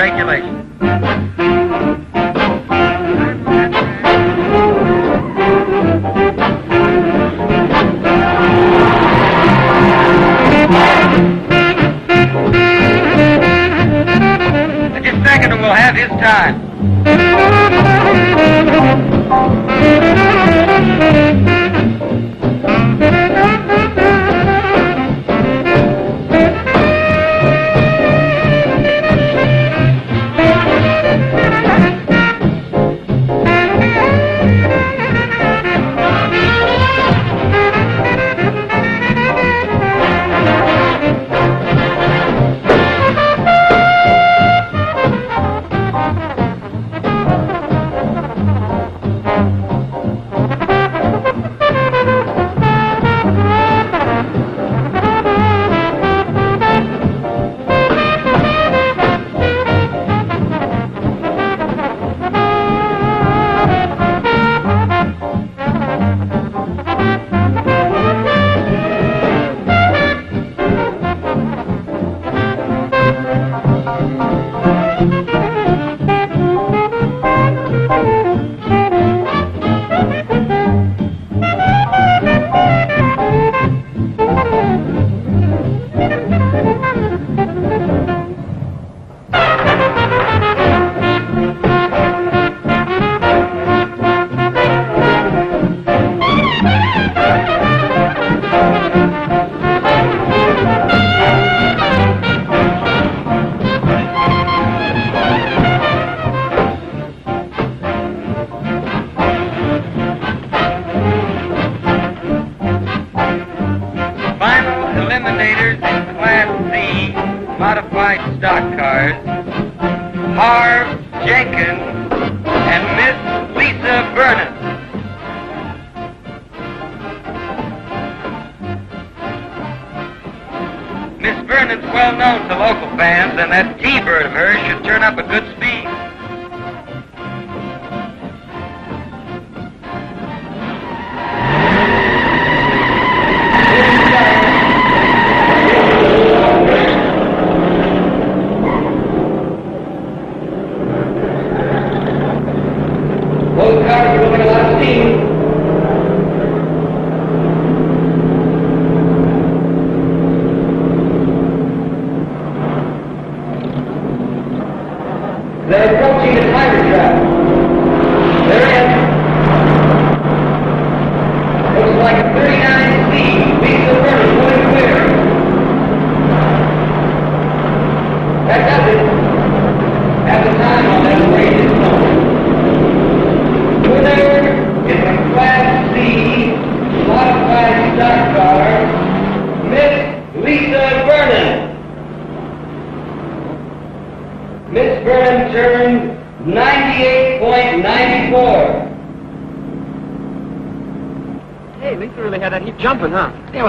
regulations. Just a second and we'll have his time.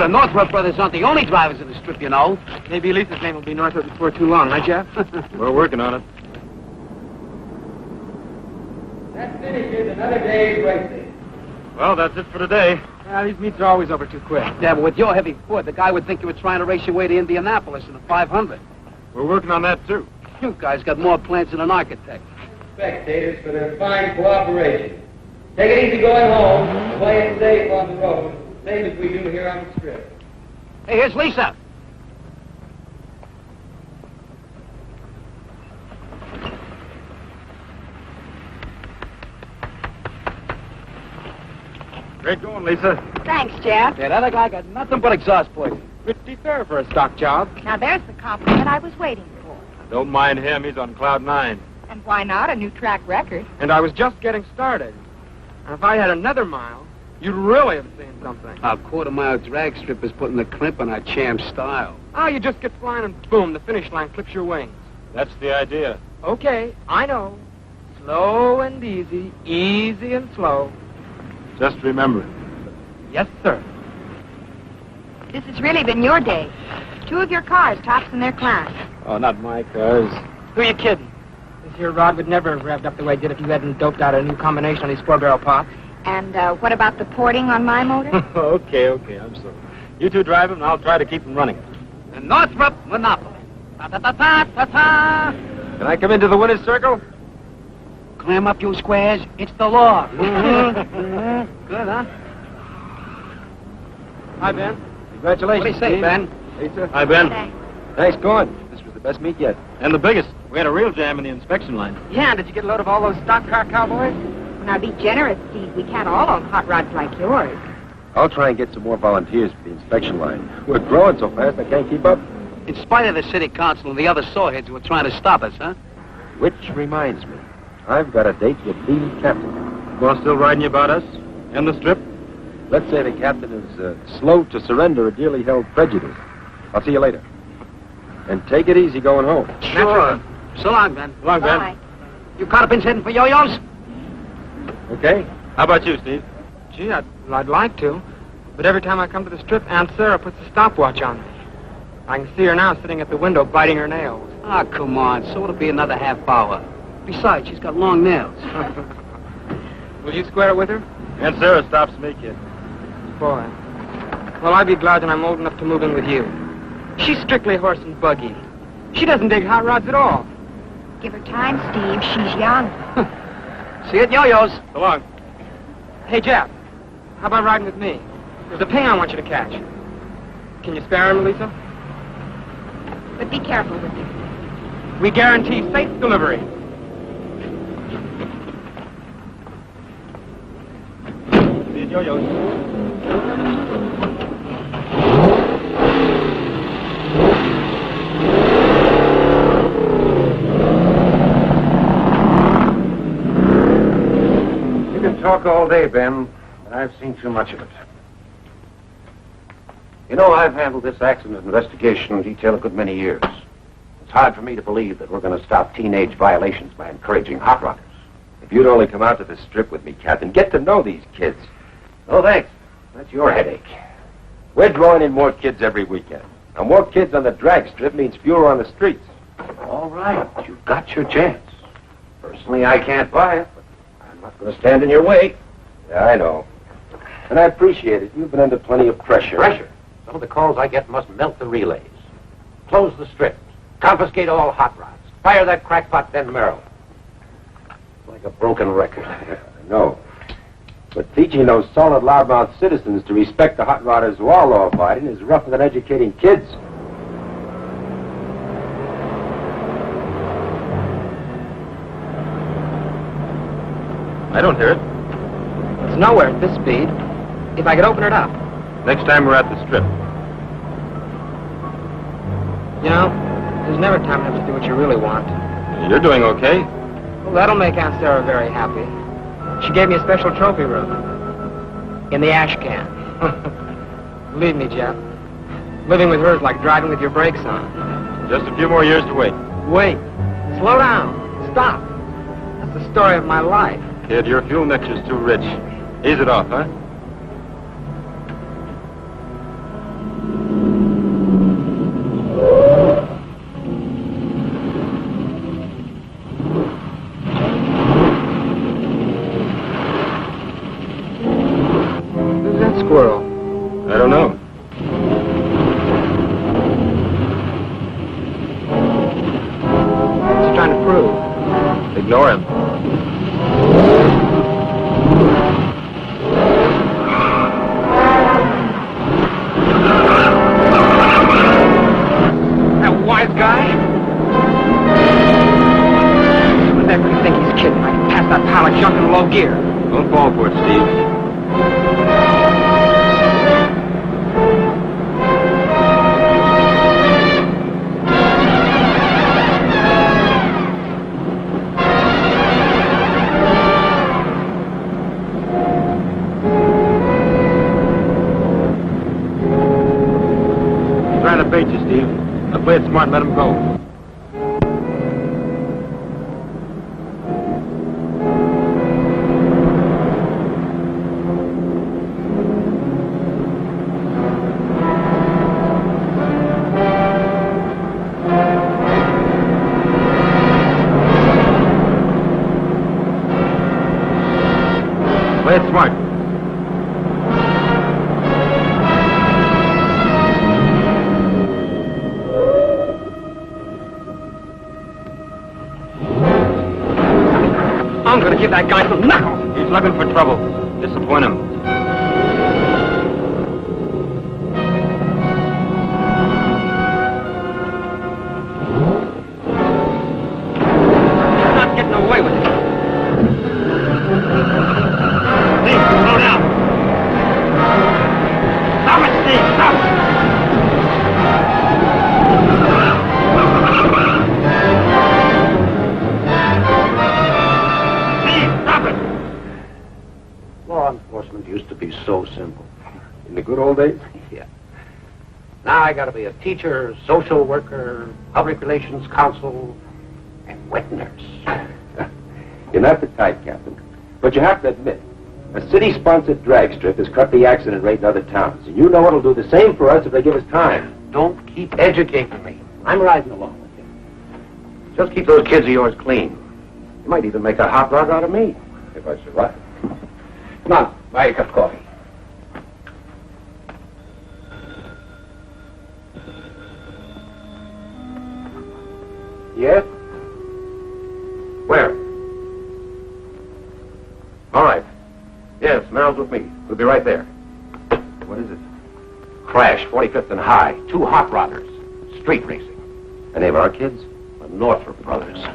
Northrop brothers aren't the only drivers of the strip, you know. Maybe Lisa's name will be Northrop before too long, huh, Jeff? We're working on it. That finishes another day's racing. Well, that's it for today. Yeah, these meets are always over too quick. Yeah, but with your heavy foot, the guy would think you were trying to race your way to Indianapolis in a 500. We're working on that, too. You guys got more plans than an architect. Spectators for their fine cooperation. Take it easy going home. Play it safe on the road. Same as we do here on the strip. Hey, here's Lisa. Great going, Lisa. Thanks, Jeff. Yeah, that other guy got nothing but exhaust poison. Pretty fair for a stock job. Now, there's the compliment I was waiting for. Don't mind him. He's on cloud 9. And why not? A new track record. And I was just getting started. And if I had another mile, you'd really have seen something. Our quarter-mile drag strip is putting the crimp on our champ style. Oh, you just get flying and boom, the finish line clips your wings. That's the idea. Okay, I know. Slow and easy, easy and slow. Just remember. Yes, sir. This has really been your day. 2 of your cars tops in their class. Oh, not my cars. Who are you kidding? This here rod would never have revved up the way it did if you hadn't doped out a new combination on these 4-barrel pots. And what about the porting on my motor? Okay, I'm sorry. You two drive them, and I'll try to keep them running. The Northrop Monopoly. Ta-ta-ta-ta-ta-ta. Can I come into the winner's circle? Clam up, you squares. It's the law. Good, huh? Hi, Ben. Congratulations. What do you say, Steve. Ben? Lisa. Hi, Ben. Thanks. Nice going. This was the best meet yet. And the biggest. We had a real jam in the inspection line. Yeah, did you get a load of all those stock car cowboys? Now, be generous, Steve. We can't all own hot rods like yours. I'll try and get some more volunteers for the inspection line. We're growing so fast I can't keep up. In spite of the city council and the other sawheads who are trying to stop us, huh? Which reminds me, I've got a date with the captain. Well, still riding you about us? And the strip? Let's say the captain is slow to surrender a dearly held prejudice. I'll see you later. And take it easy going home. Sure. So long, Ben. So long, Ben. Bye. You carpins heading for yo-yos? Okay? How about you, Steve? Gee, I'd like to. But every time I come to the strip, Aunt Sarah puts a stopwatch on me. I can see her now sitting at the window biting her nails. Ah, come on. So it'll be another half hour. Besides, she's got long nails. Will you square it with her? Aunt Sarah stops me, kid. Boy. Well, I'd be glad when I'm old enough to move in with you. She's strictly horse and buggy. She doesn't dig hot rods at all. Give her time, Steve. She's young. See you at yo-yos. So long. Hey, Jeff, how about riding with me? There's a ping I want you to catch. Can you spare him, Lisa? But be careful with her. We guarantee safe delivery. See you at yo-yos. You can talk all day, Ben, but I've seen too much of it. You know, I've handled this accident investigation detail a good many years. It's hard for me to believe that we're going to stop teenage violations by encouraging hot rodders. If you'd only come out to the strip with me, Captain, get to know these kids. Oh, thanks. That's your headache. We're drawing in more kids every weekend. Now, more kids on the drag strip means fewer on the streets. All right, you've got your chance. Personally, I can't buy it, but I'm not going to stand in your way. Yeah, I know. And I appreciate it. You've been under plenty of pressure. Pressure? Some of the calls I get must melt the relays. Close the strip. Confiscate all hot rods. Fire that crackpot Ben Merrill. Like a broken record. I know. But teaching those solid loudmouth citizens to respect the hot rodders who are law-abiding is rougher than educating kids. I don't hear it. It's nowhere at this speed. If I could open it up. Next time we're at the strip. You know, there's never time enough to do what you really want. You're doing okay. Well, that'll make Aunt Sarah very happy. She gave me a special trophy room. In the ash can. Believe me, Jeff. Living with her is like driving with your brakes on. Just a few more years to wait. Wait. Slow down. Stop. That's the story of my life. Kid, your fuel mixture's too rich. Ease it off, huh? Who's that squirrel? I don't know. What's he trying to prove? Ignore him. That wise guy? Whatever you think he's kidding, I can pass that pile of junk in low gear. Don't fall for it, Steve. He's trying to bait you, Steve. Now play it smart and let him go. Play it smart. give that guy some knuckles. He's looking for trouble. Disappoint him. You're not getting away with it. Steve, slow down. Stop it, Steve! Stop it! Law enforcement used to be so simple. In the good old days? Yeah. Now I gotta be a teacher, social worker, public relations counsel, and wet nurse. You're not the type, Captain. But you have to admit, a city-sponsored drag strip has cut the accident rate in other towns. And you know it'll do the same for us if they give us time. Don't keep educating me. I'm riding along with you. Just keep those kids of yours clean. You might even make a hot rod out of me, if I survive. Come on, buy a cup of coffee. Yes? Where? All right. Yes, Merrill's with me. We'll be right there. What is it? Crash, 45th and High. 2 hot rodders. Street racing. Any of our kids? The Northrop brothers.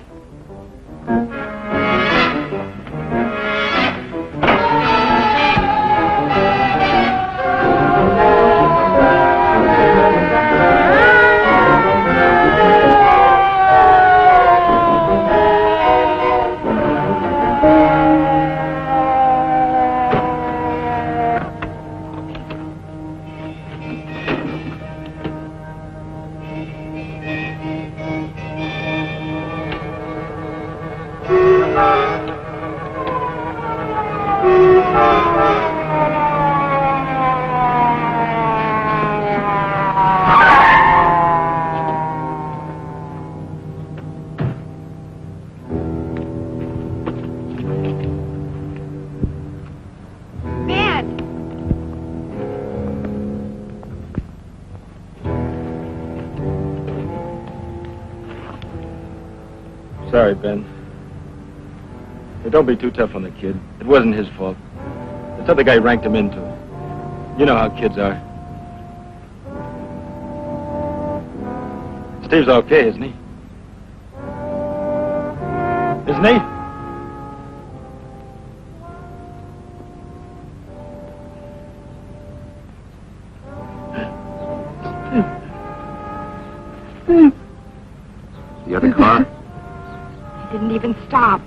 Sorry, Ben. Hey, don't be too tough on the kid. It wasn't his fault. This other guy ranked him into it. You know how kids are. Steve's okay, isn't he? Isn't he? The other car? He didn't even stop.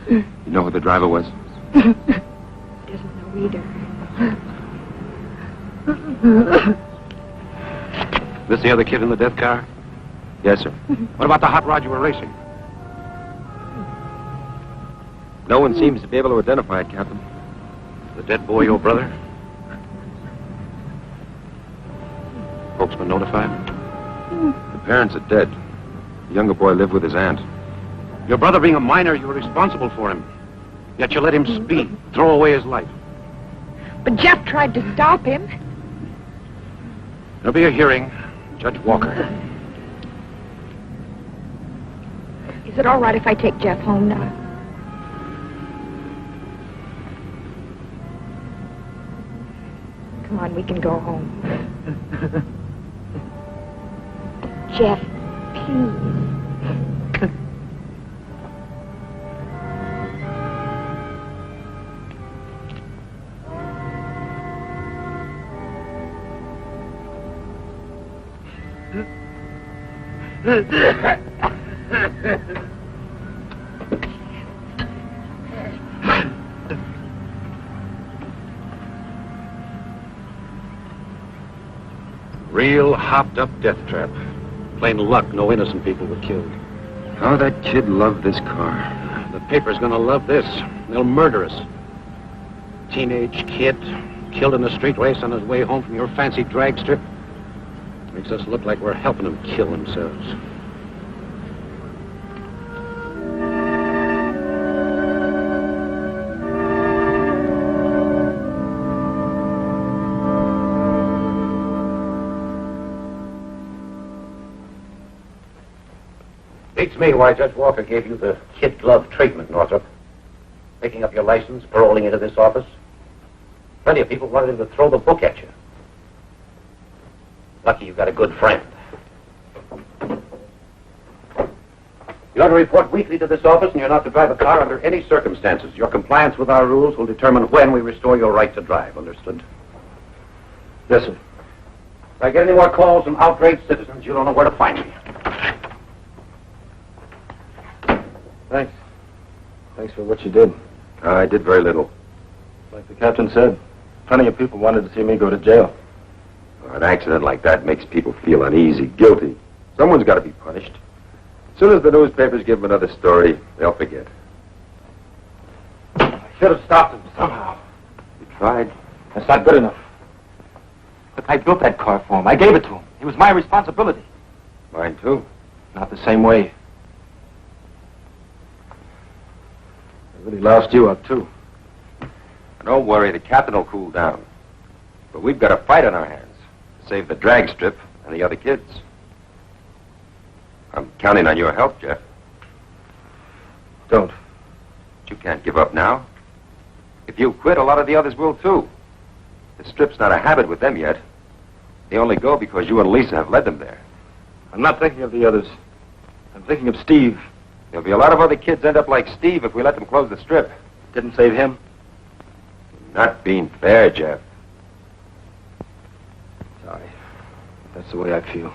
You know who the driver was? Doesn't know either. This the other kid in the death car? Yes, sir. What about the hot rod you were racing? No one seems to be able to identify it, Captain. The dead boy your brother? Folks been notified? The parents are dead. The younger boy lived with his aunt. Your brother being a minor, you were responsible for him. Yet you let him speed, throw away his life. But Jeff tried to stop him. There'll be a hearing. Judge Walker. Is it all right if I take Jeff home now? Come on, we can go home. Jeff, please. Real hopped-up death trap. Plain luck, no innocent people were killed. How that kid loved this car. The paper's gonna love this. They'll murder us. Teenage kid, killed in a street race on his way home from your fancy drag strip. Makes us look like we're helping them kill themselves. Beats me why Judge Walker gave you the kid glove treatment, Northrop. Picking up your license, paroling into this office. Plenty of people wanted him to throw the book at you. Lucky you got a good friend. You ought to report weekly to this office, and you're not to drive a car under any circumstances. Your compliance with our rules will determine when we restore your right to drive. Understood? Yes, sir. If I get any more calls from outraged citizens, you don't know where to find me. Thanks. Thanks for what you did. I did very little. Like the captain said, plenty of people wanted to see me go to jail. An accident like that makes people feel uneasy, guilty. Someone's got to be punished. As soon as the newspapers give them another story, they'll forget. I should have stopped him somehow. You tried? That's not good enough. Look, I built that car for him. I gave it to him. It was my responsibility. Mine, too. Not the same way. I really loused you up, too. Don't worry, the captain will cool down. But we've got a fight on our hands to save the drag strip and the other kids. I'm counting on your help, Jeff. Don't. But you can't give up now. If you quit, a lot of the others will, too. The strip's not a habit with them yet. They only go because you and Lisa have led them there. I'm not thinking of the others. I'm thinking of Steve. There'll be a lot of other kids end up like Steve if we let them close the strip. Didn't save him. Not being fair, Jeff. Sorry. That's the way I feel.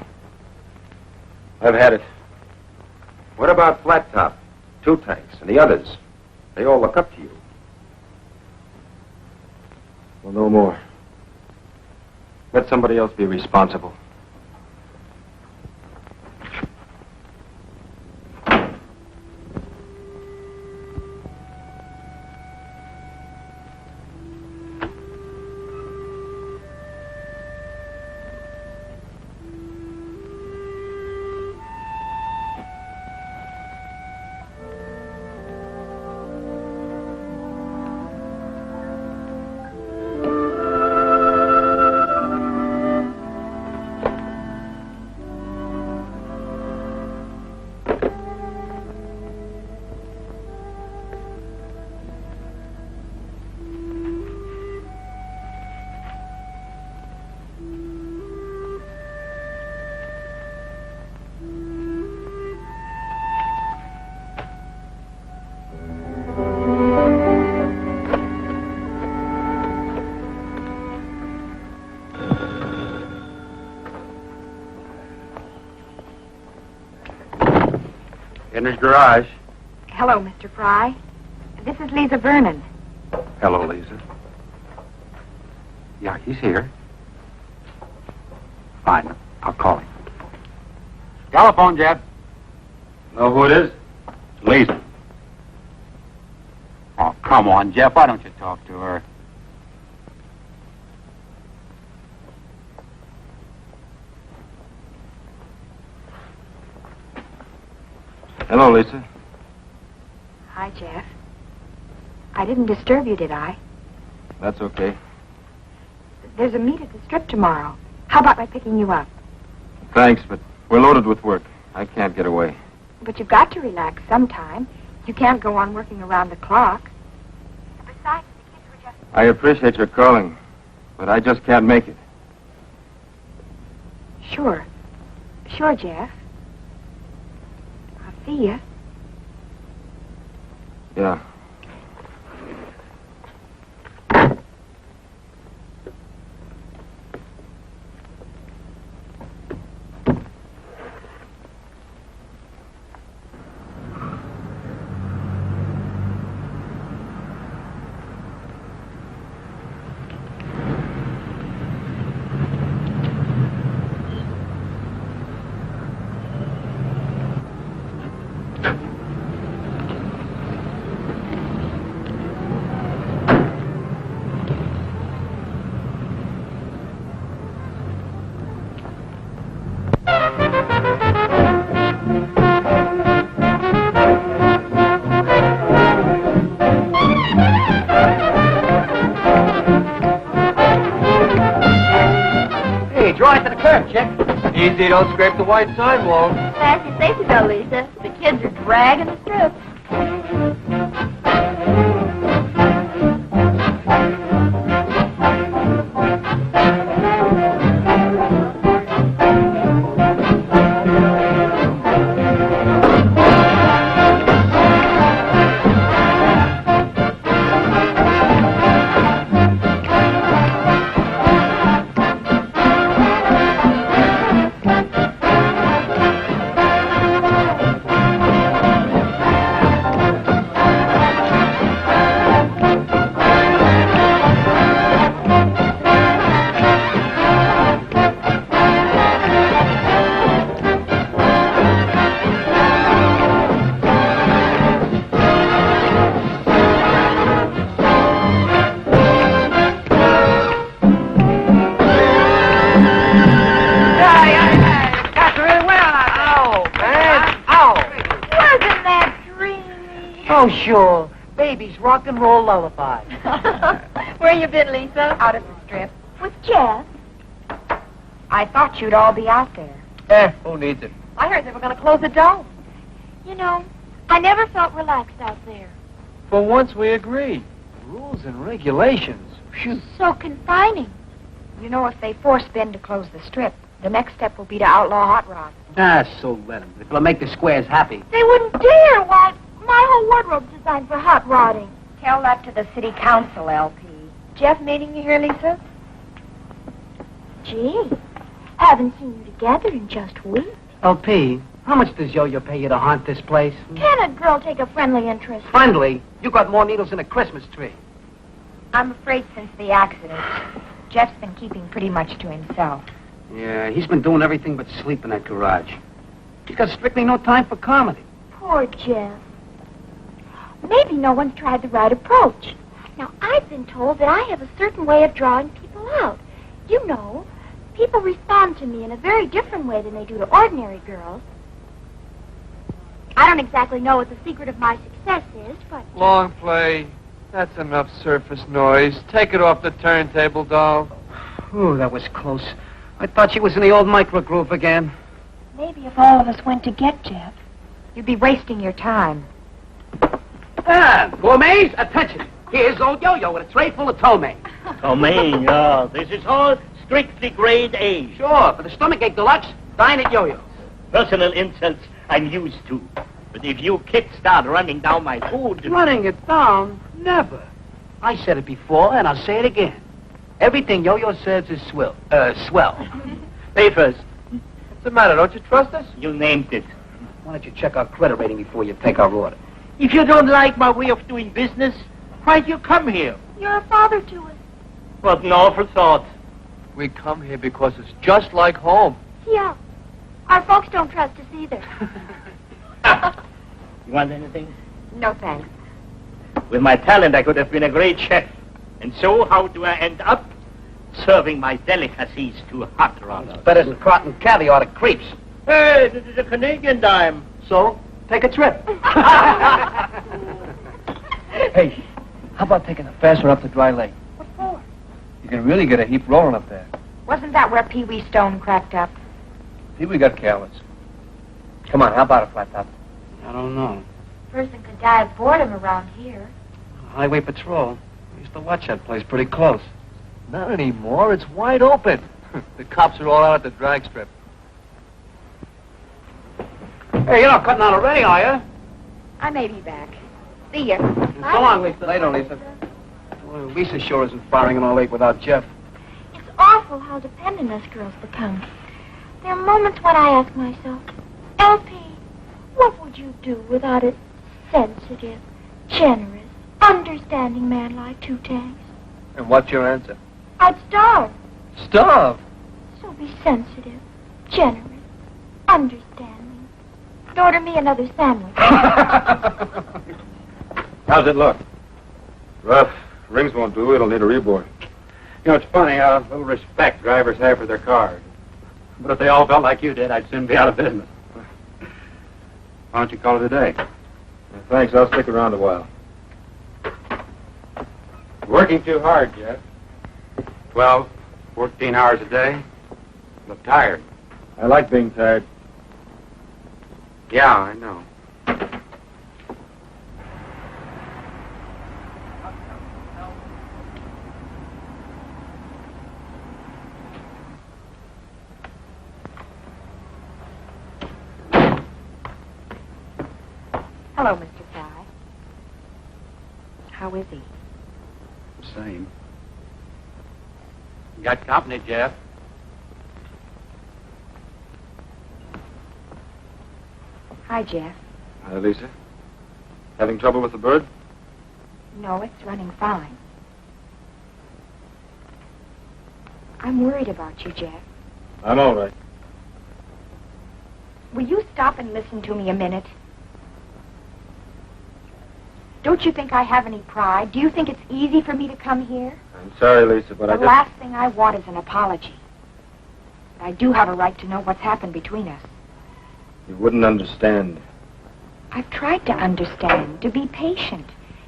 I've had it. What about Flat Top, Two Tanks, and the others? They all look up to you. Well, no more. Let somebody else be responsible. In his garage. Hello, Mr. Fry. This is Lisa Vernon. Hello, Lisa. Yeah, he's here. Fine. I'll call him. Telephone, Jeff. Know who it is? Lisa. Oh, come on, Jeff. Why don't you talk to her? Hello, Lisa. Hi, Jeff. I didn't disturb you, did I? That's okay. There's a meet at the strip tomorrow. How about my picking you up? Thanks, but we're loaded with work. I can't get away. But you've got to relax sometime. You can't go on working around the clock. Besides, the kids were just... I appreciate your calling, but I just can't make it. Sure. Sure, Jeff. I'll see you. Yeah. Easy, don't scrape the white sidewalk. Fancy safety though, Lisa. The kids are dragging the strip. Oh, sure. Baby's rock and roll lullaby. Where you been, Lisa? Out at the strip. With Jeff. I thought you'd all be out there. Who needs it? I heard they were going to close the dome. You know, I never felt relaxed out there. For once we agree. Rules and regulations. Phew. So confining. You know, if they force Ben to close the strip, the next step will be to outlaw hot rods. So let them. It'll make the squares happy. They wouldn't dare. Why, my whole wardrobe's designed for hot rodding. Tell that to the city council, LP. Jeff meeting you here, Lisa? Gee, haven't seen you together in just weeks. LP, how much does Yo-Yo pay you to haunt this place? Can a girl take a friendly interest? Friendly? You got more needles than a Christmas tree. I'm afraid since the accident, Jeff's been keeping pretty much to himself. Yeah, he's been doing everything but sleep in that garage. He's got strictly no time for comedy. Poor Jeff. Maybe no one's tried the right approach. Now, I've been told that I have a certain way of drawing people out. You know, people respond to me in a very different way than they do to ordinary girls. I don't exactly know what the secret of my success is, but... Long play. That's enough surface noise. Take it off the turntable, doll. Ooh, that was close. I thought she was in the old microgroove again. Maybe if all of us went to get Jeff, you'd be wasting your time. Gourmets, attention. Here's old Yo-Yo with a tray full of ptomaine. Ptomaine, yeah. This is all strictly grade A. Sure, for the stomachache deluxe, dine at Yo-Yo's. Personal insults I'm used to. But if you kids start running down my food... Running it down? Never. I said it before, and I'll say it again. Everything Yo-Yo says is swell. Pay first. What's the matter? Don't you trust us? You named it. Why don't you check our credit rating before you take our order? If you don't like my way of doing business, why'd you come here? You're a father to us. What an awful thought. We come here because it's just like home. Yeah. Our folks don't trust us either. You want anything? No, thanks. With my talent, I could have been a great chef. And so, how do I end up? Serving my delicacies to Hotrods. Better than cotton caviar to creeps. Hey, this is a Canadian dime. So, take a trip. Hey, how about taking a fast one up to Dry Lake? What for? You can really get a heap rolling up there. Wasn't that where Pee Wee Stone cracked up? We got careless. Come on, how about a flat top? I don't know. Person could die of boredom around here. Highway Patrol. I used to watch that place pretty close. Not anymore. It's wide open. The cops are all out at the drag strip. Hey, you're not cutting out already, are you? I may be back. See ya. So long, Lisa. Later, Lisa. Well, Lisa sure isn't firing in all late without Jeff. It's awful how dependent us girls become. There are moments when I ask myself, LP, what would you do without a sensitive, generous, understanding man like Two Tanks? And what's your answer? I'd starve. Starve. So be sensitive, generous, understanding. And order me another sandwich. How's it look? Rough. Rings won't do. It'll need a reboard. You know, it's funny how little respect drivers have for their cars. But if they all felt like you did, I'd soon be out of business. Why don't you call it a day? Thanks. I'll stick around a while. Working too hard, Jeff. 12, 14 hours a day. Look tired. I like being tired. Yeah, I know. Hello, Mr. Fry. How is he? Same. You got company, Jeff. Hi, Jeff. Hi, Lisa. Having trouble with the bird? No, it's running fine. I'm worried about you, Jeff. I'm all right. Will you stop and listen to me a minute? Don't you think I have any pride? Do you think it's easy for me to come here? I'm sorry, Lisa, but The last thing I want is an apology. But I do have a right to know what's happened between us. You wouldn't understand. I've tried to understand, to be patient.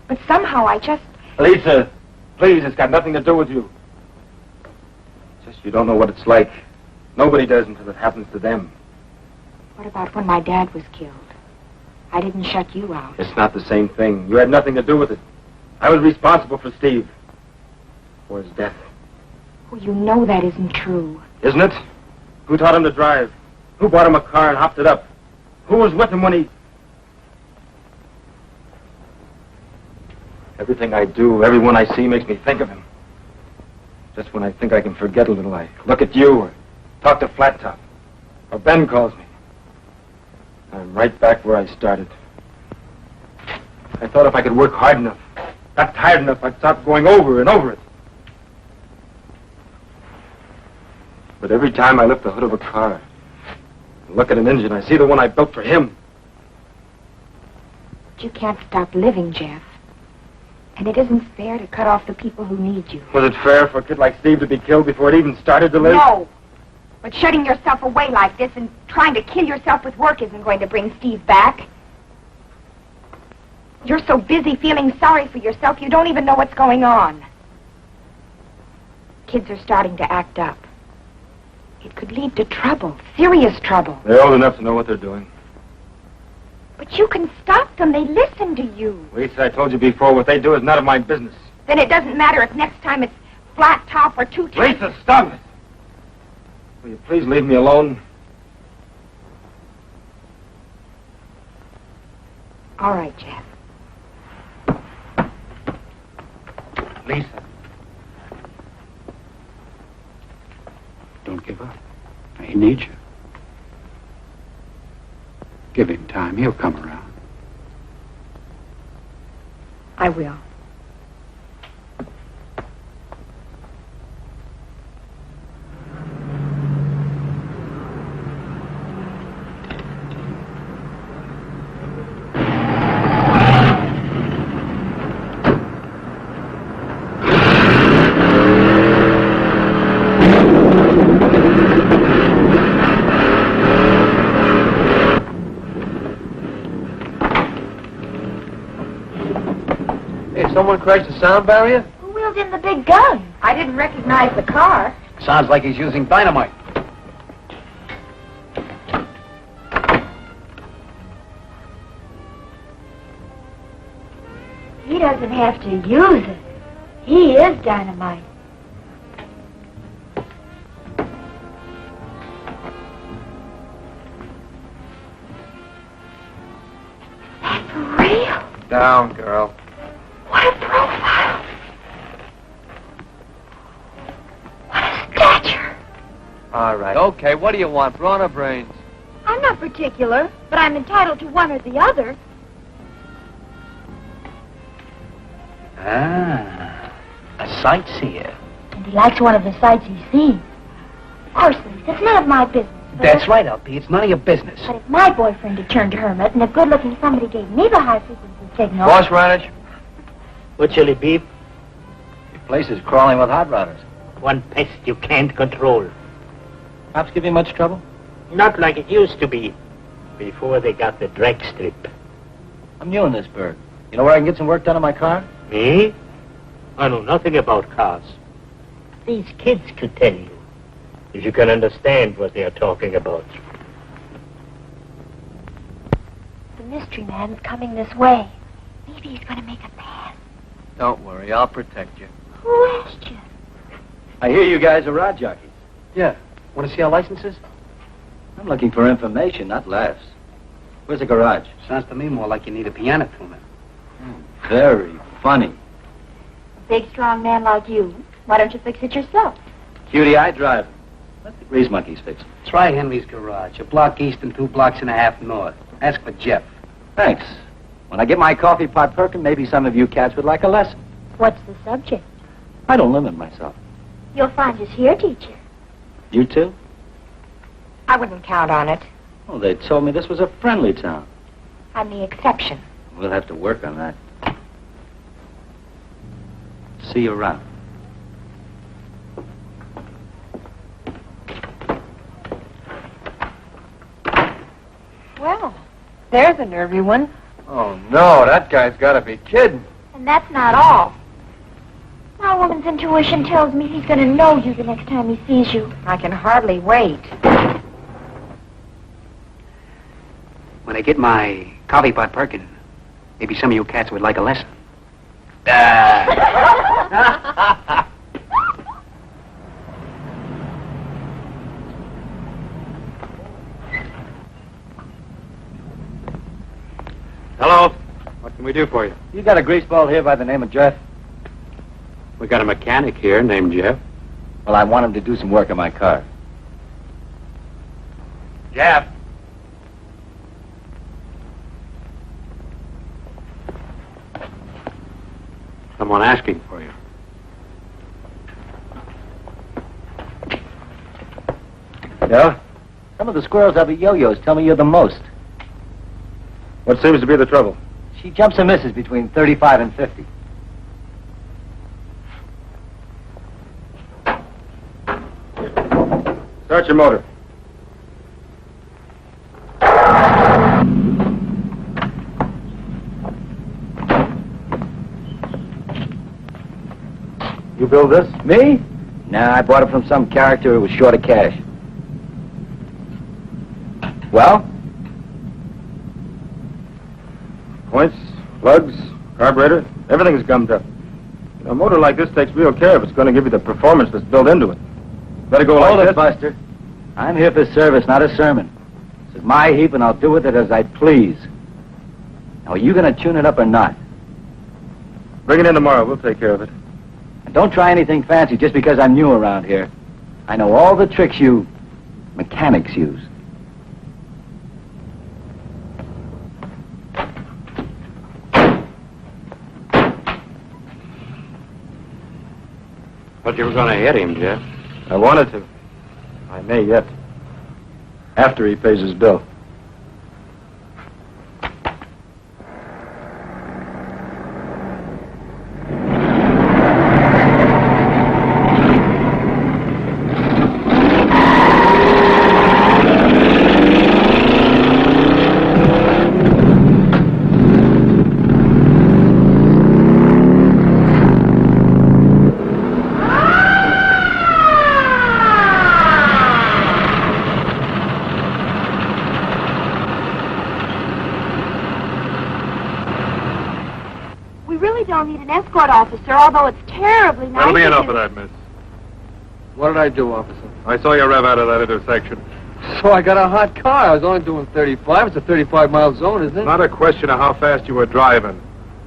But somehow I just... Lisa, please, it's got nothing to do with you. Just you don't know what it's like. Nobody does until it happens to them. What about when my dad was killed? I didn't shut you out. It's not the same thing. You had nothing to do with it. I was responsible for Steve. For his death. Well, you know that isn't true. Isn't it? Who taught him to drive? Who bought him a car and hopped it up? Who was with him when he... Everything I do, everyone I see makes me think of him. Just when I think I can forget a little, I look at you or talk to Flat Top. Or Ben calls me. I'm right back where I started. I thought if I could work hard enough, got tired enough, I'd stop going over and over it. But every time I lift the hood of a car and look at an engine, I see the one I built for him. But you can't stop living, Jeff. And it isn't fair to cut off the people who need you. Was it fair for a kid like Steve to be killed before it even started to live? No. But shutting yourself away like this and trying to kill yourself with work isn't going to bring Steve back. You're so busy feeling sorry for yourself, you don't even know what's going on. Kids are starting to act up. It could lead to trouble, serious trouble. They're old enough to know what they're doing. But you can stop them. They listen to you. Lisa, I told you before, what they do is none of my business. Then it doesn't matter if next time it's flat top or two top. Lisa, stop it! Will you please leave me alone? All right, Jeff. Lisa. Don't give up. He needs you. Give him time. He'll come around. I will. Someone crashed the sound barrier? Who wheeled in the big gun? I didn't recognize the car. Sounds like he's using dynamite. He doesn't have to use it. He is dynamite. That's real. Down, girl. What a profile. What a stature. All right. Okay, what do you want, brawn or brains? I'm not particular, but I'm entitled to one or the other. Ah, a sightseer. And he likes one of the sights he's seen. Of course, Lisa, it's none of my business. That's right, LP. It's none of your business. But if my boyfriend had turned hermit and a good-looking somebody gave me the high-frequency signal... Boss Radish? What shall it be? Your place is crawling with hot rodders. One pest you can't control. Cops give you much trouble? Not like it used to be, before they got the dragstrip. I'm new in this bird. You know where I can get some work done on my car? Me? I know nothing about cars. These kids could tell you, if you can understand what they're talking about. The mystery man's coming this way. Maybe he's going to make a pass. Don't worry, I'll protect you. Who asked you? I hear you guys are rod jockeys. Yeah. Want to see our licenses? I'm looking for information, not laughs. Where's the garage? Sounds to me more like you need a piano tuner. Very funny. A big, strong man like you. Why don't you fix it yourself? Cutie, I drive it. Let the grease monkeys fix it. Try Henry's garage, a block east and 2 blocks and a half north. Ask for Jeff. Thanks. When I get my coffee pot perking, maybe some of you cats would like a lesson. What's the subject? I don't limit myself. You'll find us here, teacher. You too? I wouldn't count on it. Oh, they told me this was a friendly town. I'm the exception. We'll have to work on that. See you around. Well, there's a nervy one. Oh, no, that guy's got to be kidding. And that's not all. My woman's intuition tells me he's going to know you the next time he sees you. I can hardly wait. When I get my coffee pot perking, maybe some of you cats would like a lesson. Hello. What can we do for you? You got a greaseball here by the name of Jeff? We got a mechanic here named Jeff. Well, I want him to do some work on my car. Jeff. Someone asking for you. Yeah? Some of the squirrels have yo-yos tell me you're the most. What seems to be the trouble? She jumps and misses between 35 and 50. Start your motor. You build this? Me? Nah, I bought it from some character who was short of cash. Well? Points, plugs, carburetor, everything's gummed up. A motor like this takes real care if it's going to give you the performance that's built into it. Better go Hold like it, this. Buster. I'm here for service, not a sermon. This is my heap, and I'll do with it as I please. Now, are you going to tune it up or not? Bring it in tomorrow. We'll take care of it. And don't try anything fancy just because I'm new around here. I know all the tricks you mechanics use. Thought you were going to hit him, Jeff. I wanted to. I may yet. After he pays his bill. Escort officer, although it's terribly nice. That'll be of enough you. of that, miss. What did I do, officer? I saw you rev out of that intersection. So I got a hot car. I was only doing 35. It's a 35-mile zone, isn't it? Not a question of how fast you were driving.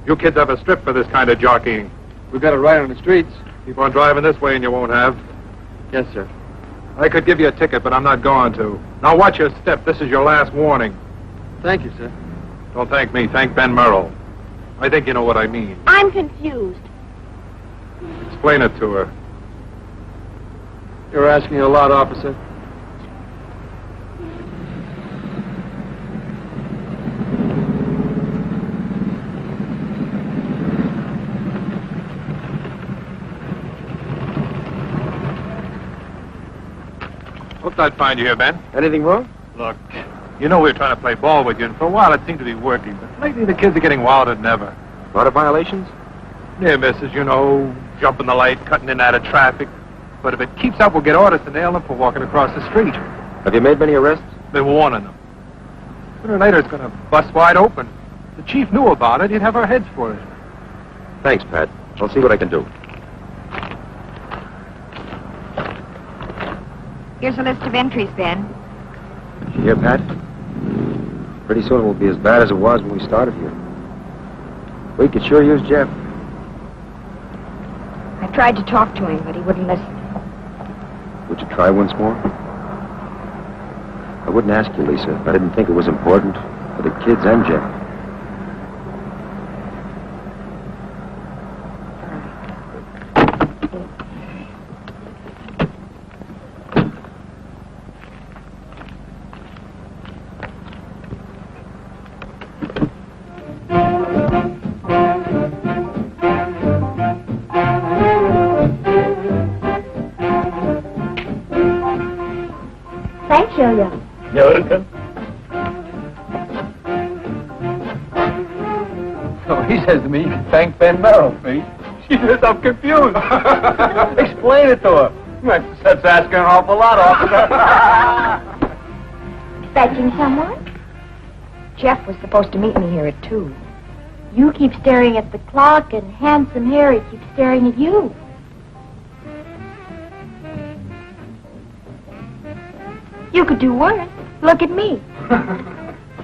You kids have a strip for this kind of jockeying. We got it right on the streets. Keep on driving this way and you won't have. Yes, sir. I could give you a ticket, but I'm not going to. Now watch your step. This is your last warning. Thank you, sir. Don't thank me. Thank Ben Merrill. I think you know what I mean. I'm confused. Explain it to her. You're asking a lot, officer. Hoped I'd find you here, Ben. Anything wrong? Look, you know we were trying to play ball with you, and for a while it seemed to be working, but lately the kids are getting wilder than ever. A lot of violations? Near misses, you know, jumping the light, cutting in and out of traffic. But if it keeps up, we'll get orders to nail them for walking across the street. Have you made many arrests? Been warning them. Sooner or later, it's going to bust wide open. If the chief knew about it, he'd have our heads for it. Thanks, Pat. I'll see what I can do. Here's a list of entries, Ben. Did you hear, Pat? Pretty soon it will be as bad as it was when we started here. We could sure use Jeff. I tried to talk to him, but he wouldn't listen. Would you try once more? I wouldn't ask you, Lisa. I didn't think it was important for the kids and Jeff. Thanks, Yo-Yo. You're welcome. He says to me, you can thank Ben Merrill, Pete. She says, I'm confused. Explain it to her. That's asking an awful lot, officer. Fetching someone? Jeff was supposed to meet me here at 2. You keep staring at the clock, and Handsome Harry keeps staring at you. You could do worse. Look at me.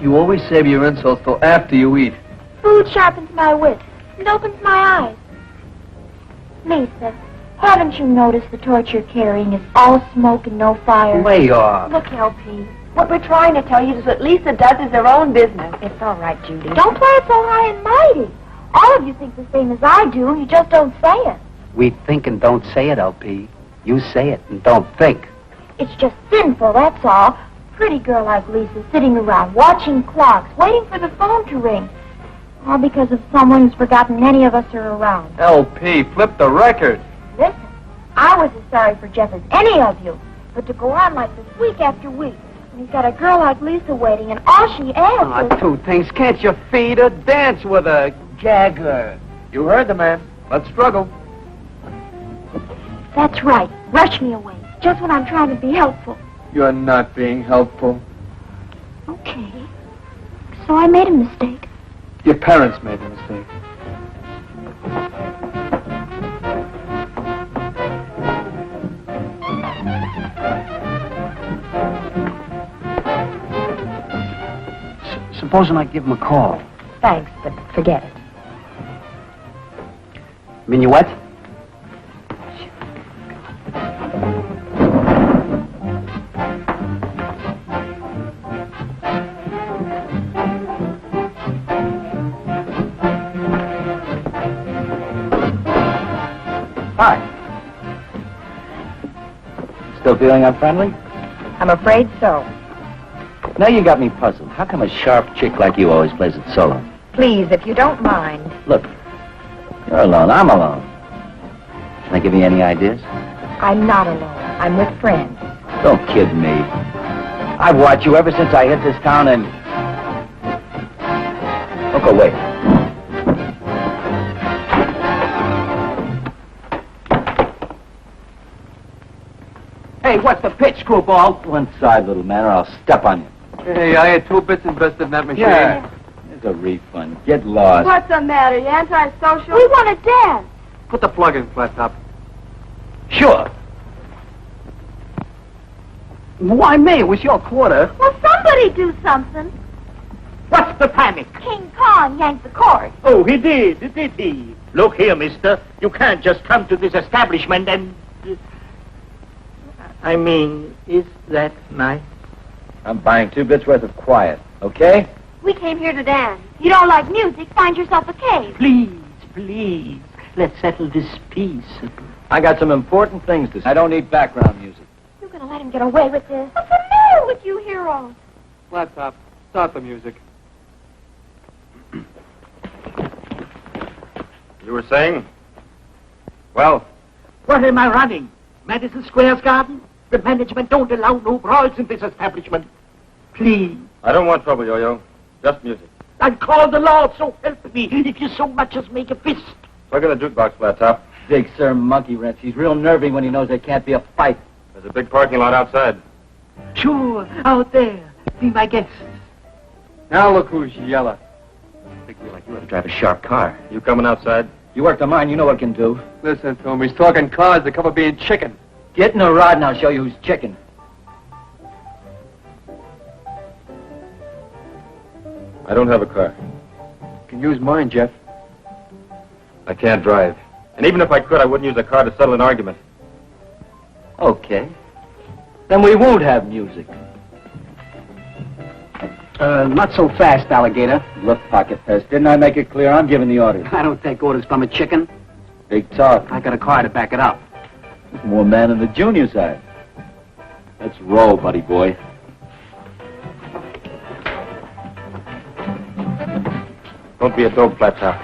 You always save your insults till after you eat. Food sharpens my wits and opens my eyes. Lisa, haven't you noticed the torch you're carrying is all smoke and no fire? Lay off. Look, LP. What we're trying to tell you is what Lisa does is her own business. It's all right, Judy. Don't play it so high and mighty. All of you think the same as I do. You just don't say it. We think and don't say it, LP. You say it and don't think. It's just sinful, that's all. Pretty girl like Lisa sitting around watching clocks, waiting for the phone to ring. All because of someone who's forgotten any of us are around. LP, flip the record. Listen, I was as sorry for Jeff as any of you. But to go on like this week after week, and he's got a girl like Lisa waiting, and all she asks is... 2 things. Can't you feed her? Dance with her. Gag her. You heard the man. Let's struggle. That's right. Rush me away. Just when I'm trying to be helpful. You're not being helpful. Okay. So I made a mistake. Your parents made the mistake. Supposing I give him a call. Thanks, but forget it. Minuet? Hi. Still feeling unfriendly? I'm afraid so. Now you got me puzzled. How come a sharp chick like you always plays it solo? Please, if you don't mind. Look, you're alone. I'm alone. Can I give you any ideas? I'm not alone. I'm with friends. Don't kid me. I've watched you ever since I hit this town and... Don't go away. Hey, what's the pitch, screwball? One side, little man, or I'll step on you. Hey, I had 2 bits invested in that machine. Yeah. There's a refund. Get lost. What's the matter? You antisocial? We want to dance. Put the plug in, Flat Top. Sure. Why me? It was your quarter. Well, somebody do something. What's the panic? King Kong yanked the cord. Oh, he did he? Look here, mister. You can't just come to this establishment and... I mean, is that nice? I'm buying 2 bits worth of quiet, okay? We came here to dance. You don't like music, find yourself a cave. Please. Let's settle this peaceably. I got some important things to say. I don't need background music. You're going to let him get away with this? What's the matter with you heroes? Flat Top, start the music. You were saying? Well, What am I running? Madison Square's garden? The management don't allow no brawls in this establishment. Please. I don't want trouble, Yo-Yo. Just music. I'll call the law, so help me, if you so much as make a fist. Plug in the jukebox, Flat Top. Big Sir Monkey Wrench. He's real nervy when he knows there can't be a fight. There's a big parking lot outside. Sure, out there. Be my guest. Now look who's yelling. Think me like you ought to drive a sharp car. You coming outside? You work the mine, you know what it can do. Listen to him. He's talking cars. They cover being chicken. Get in the rod and I'll show you who's chicken. I don't have a car. You can use mine, Jeff. I can't drive. And even if I could, I wouldn't use a car to settle an argument. Okay. Then we won't have music. Not so fast, alligator. Look, Pocket Pest, didn't I make it clear? I'm giving the orders. I don't take orders from a chicken. Big talk. I got a car to back it up. More man on the junior side. Let's roll, buddy boy. Don't be a dope, Flat Top.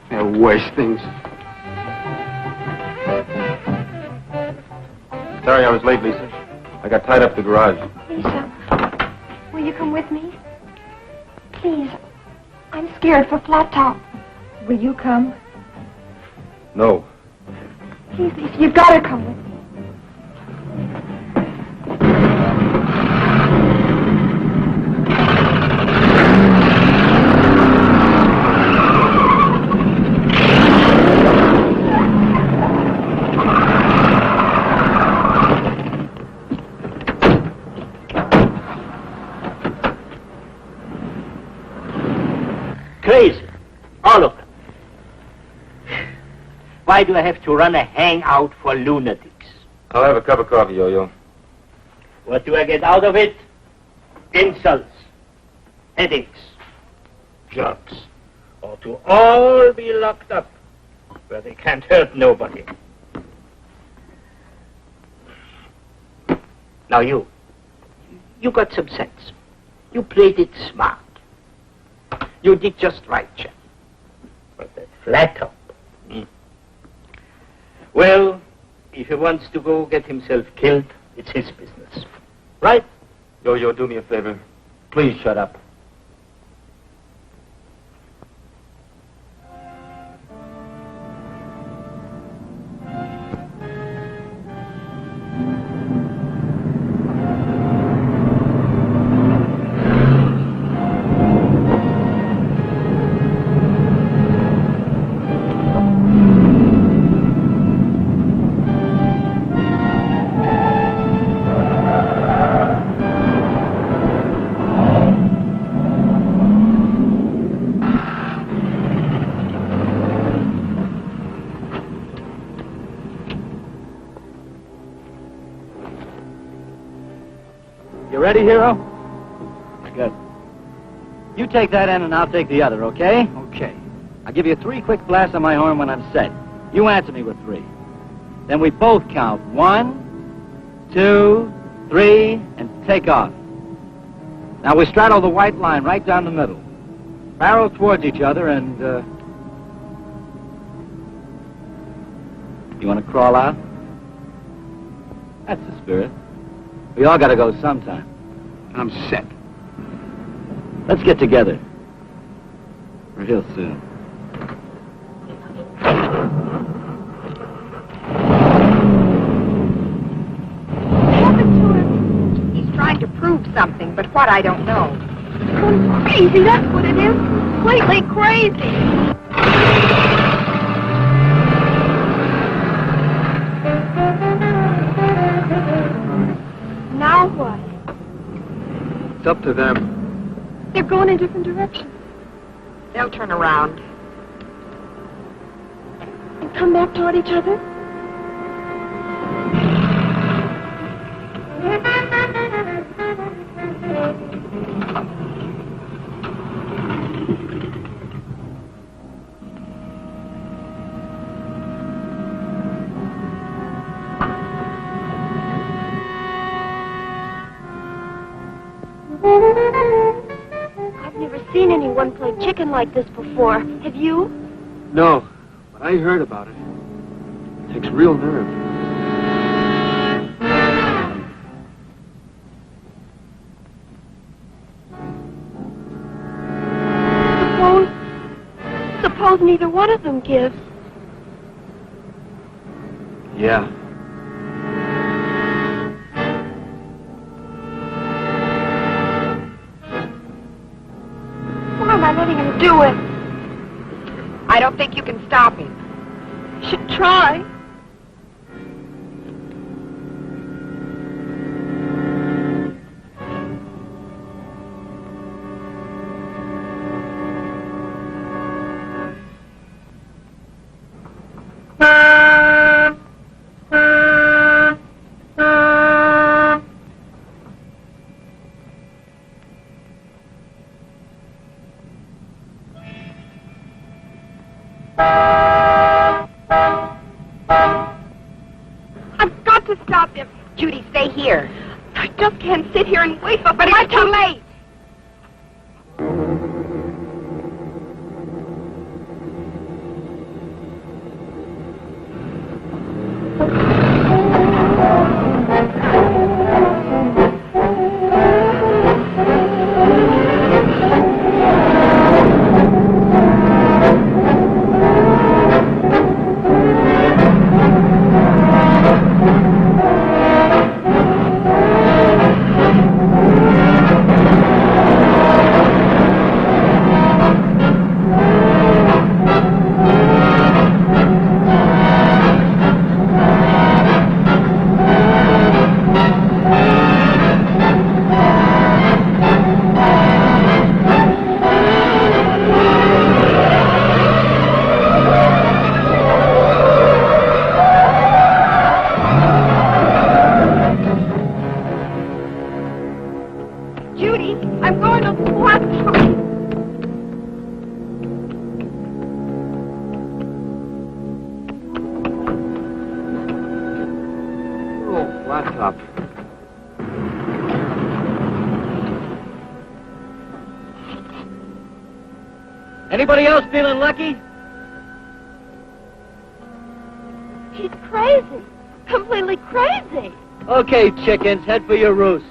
They're worse things. Sorry I was late, Lisa. I got tied up at the garage. Lisa, will you come with me? Please, I'm scared for Flat Top. Will you come? No. Please, you've got to come with me. Crazy. All of them. Why do I have to run a hangout for lunatics? I'll have a cup of coffee, Yo-Yo. What do I get out of it? Insults, headaches, drugs. Or to all be locked up where they can't hurt nobody. Now you got some sense. You played it smart. You did just right, Jeff. But that flat top. Well, if he wants to go get himself killed, it's his business. Right? Yo-Yo, do me a favor. Please shut up. Ready, Hero? Good. You take that end and I'll take the other, okay? Okay. I'll give you 3 quick blasts on my horn when I'm set. You answer me with 3. Then we both count 1, 2, 3, and take off. Now we straddle the white line right down the middle. Barrel towards each other and, You want to crawl out? That's the spirit. We all gotta go sometime. I'm set. Let's get together. Real soon. He's trying to prove something, but what I don't know. Crazy, that's what it is. Completely crazy. Now what? It's up to them. They're going in different directions. They'll turn around. And come back toward each other? I've never seen anyone play chicken like this before. Have you? No, but I heard about it. It takes real nerve. Suppose neither one of them gives. Yeah. Why am I letting him do it? I don't think you can stop him. Should try. I've got to stop him. Judy, stay here. I just can't sit here and wait for... But it's too late. flat top. Anybody else feeling lucky? He's crazy. Completely crazy. Okay, chickens, head for your roost.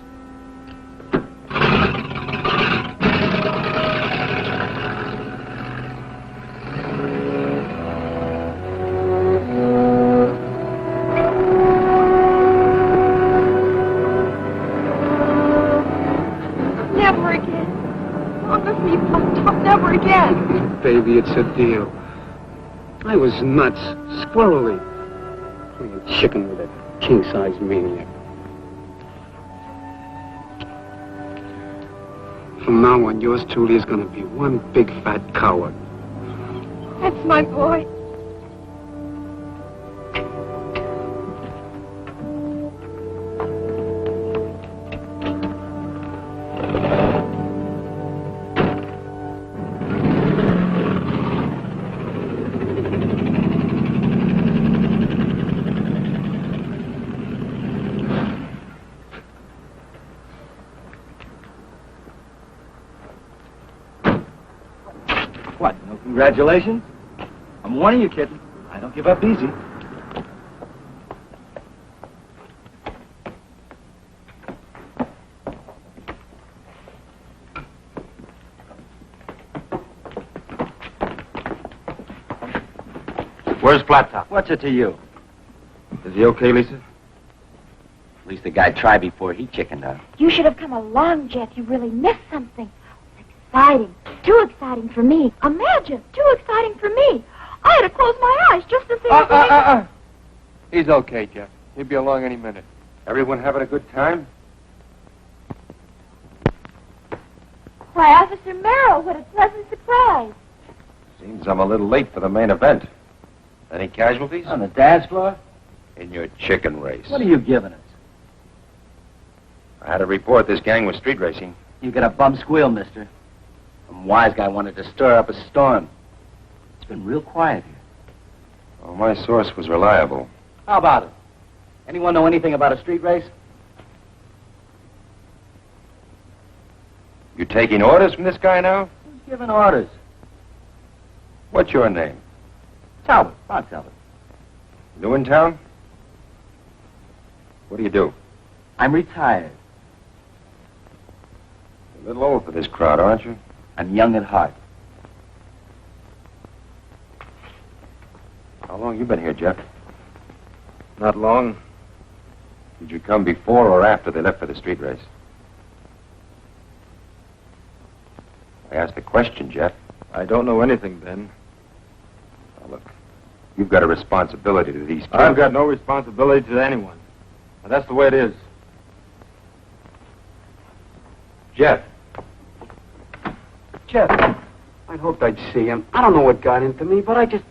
Never again. Long as we fucked up, never again. Baby, it's a deal. I was nuts, squirrely. Playing chicken with a king-size maniac. From now on, yours truly is going to be one big fat coward. That's my boy. What, no congratulations? I'm warning you, kitten. I don't give up easy. Where's Flat Top? What's it to you? Is he okay, Lisa? At least the guy tried before he chickened out. You should have come along, Jeff. You really missed something. Exciting. Too exciting for me. Imagine. Too exciting for me. I had to close my eyes just to see He's okay, Jeff. He'll be along any minute. Everyone having a good time? Why, Officer Merrill, what a pleasant surprise. Seems I'm a little late for the main event. Any casualties? On the dance floor? In your chicken race. What are you giving us? I had a report this gang was street racing. You get a bum squeal, mister. Some wise guy wanted to stir up a storm. It's been real quiet here. Well, my source was reliable. How about it? Anyone know anything about a street race? You taking orders from this guy now? Who's giving orders? What's your name? Talbot. Bob Talbot. New in town? What do you do? I'm retired. A little old for this crowd, aren't you? I'm young at heart. How long you been here, Jeff? Not long. Did you come before or after they left for the street race? I asked a question, Jeff. I don't know anything, Ben. Now, look, you've got a responsibility to these kids. I've got no responsibility to anyone. Now, that's the way it is. Jeff. Jeff, I hoped I'd see him. I don't know what got into me, but I just...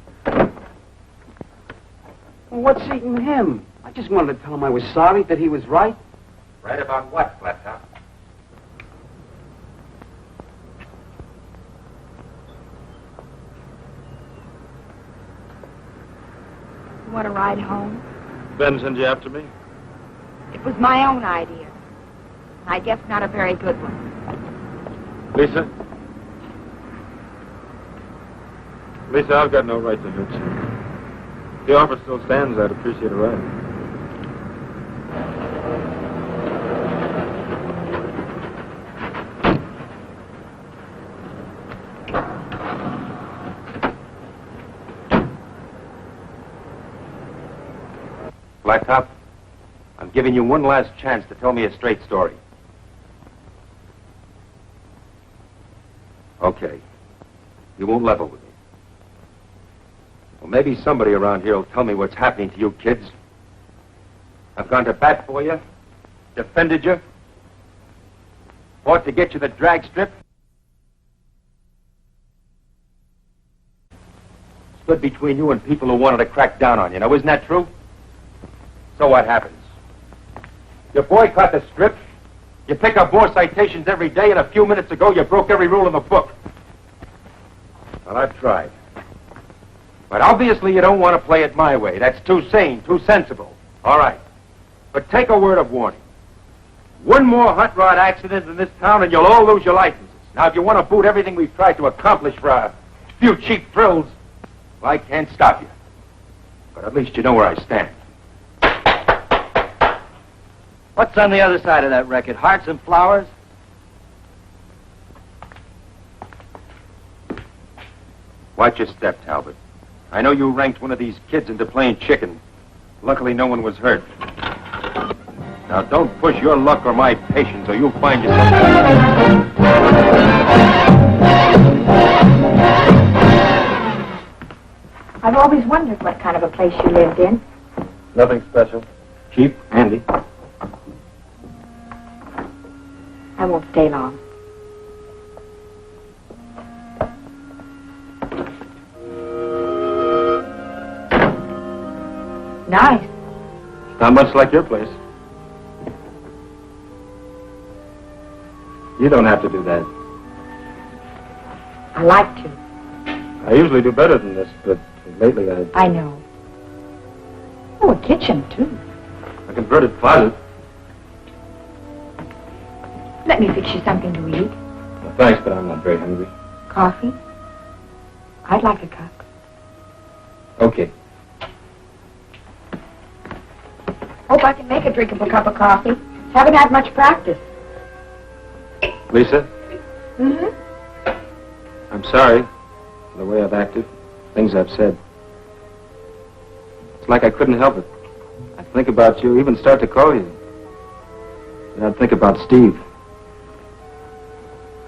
Well, what's eating him? I just wanted to tell him I was sorry, that he was right. Right about what, Flat Top? You want to ride home? Ben sent you after me? It was my own idea. I guess not a very good one. Lisa? Lisa, I've got no right to hurt you. If the offer still stands, I'd appreciate a ride. Blacktop, I'm giving you one last chance to tell me a straight story. Okay. You won't level with me. Well, maybe somebody around here will tell me what's happening to you kids. I've gone to bat for you, defended you, fought to get you the drag strip, stood between you and people who wanted to crack down on you. Now, isn't that true? So what happens? You boycott the strip, you pick up more citations every day, and a few minutes ago you broke every rule in the book. Well, I've tried. But obviously you don't want to play it my way. That's too sane, too sensible. All right. But take a word of warning. One more hot rod accident in this town and you'll all lose your licenses. Now, if you want to boot everything we've tried to accomplish for a few cheap thrills, well, I can't stop you. But at least you know where I stand. What's on the other side of that record? Hearts and flowers? Watch your step, Talbot. I know you ranked one of these kids into playing chicken. Luckily, no one was hurt. Now, don't push your luck or my patience, or you'll find yourself... I've always wondered what kind of a place you lived in. Nothing special. Cheap, handy. I won't stay long. Nice. Not much like your place. You don't have to do that. I like to. I usually do better than this, but lately I know. Oh, a kitchen, too. a converted closet. Let me fix you something to eat. Well, thanks, but I'm not very hungry. Coffee? I'd like a cup. Okay. Hope I can make a drinkable cup of coffee. Haven't had much practice. Lisa, Mm-hmm. I'm sorry for the way I've acted, things I've said. It's like I couldn't help it. I'd think about you, even start to call you. And I'd think about Steve.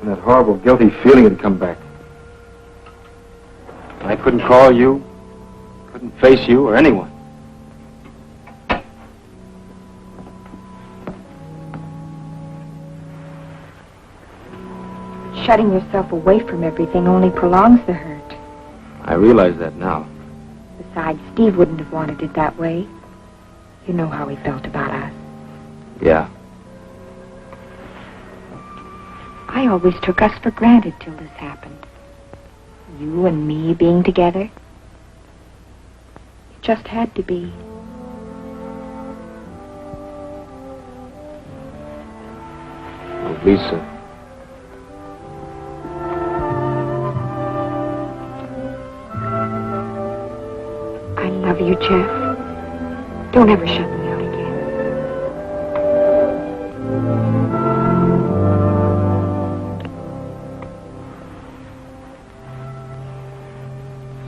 And that horrible, guilty feeling would come back. I couldn't call you, couldn't face you or anyone. Shutting yourself away from everything only prolongs the hurt. I realize that now. Besides, Steve wouldn't have wanted it that way. You know how he felt about us. Yeah. I always took us for granted till this happened. You and me being together. It just had to be. Oh, Lisa. I love you, Jeff. Don't ever shut me out again.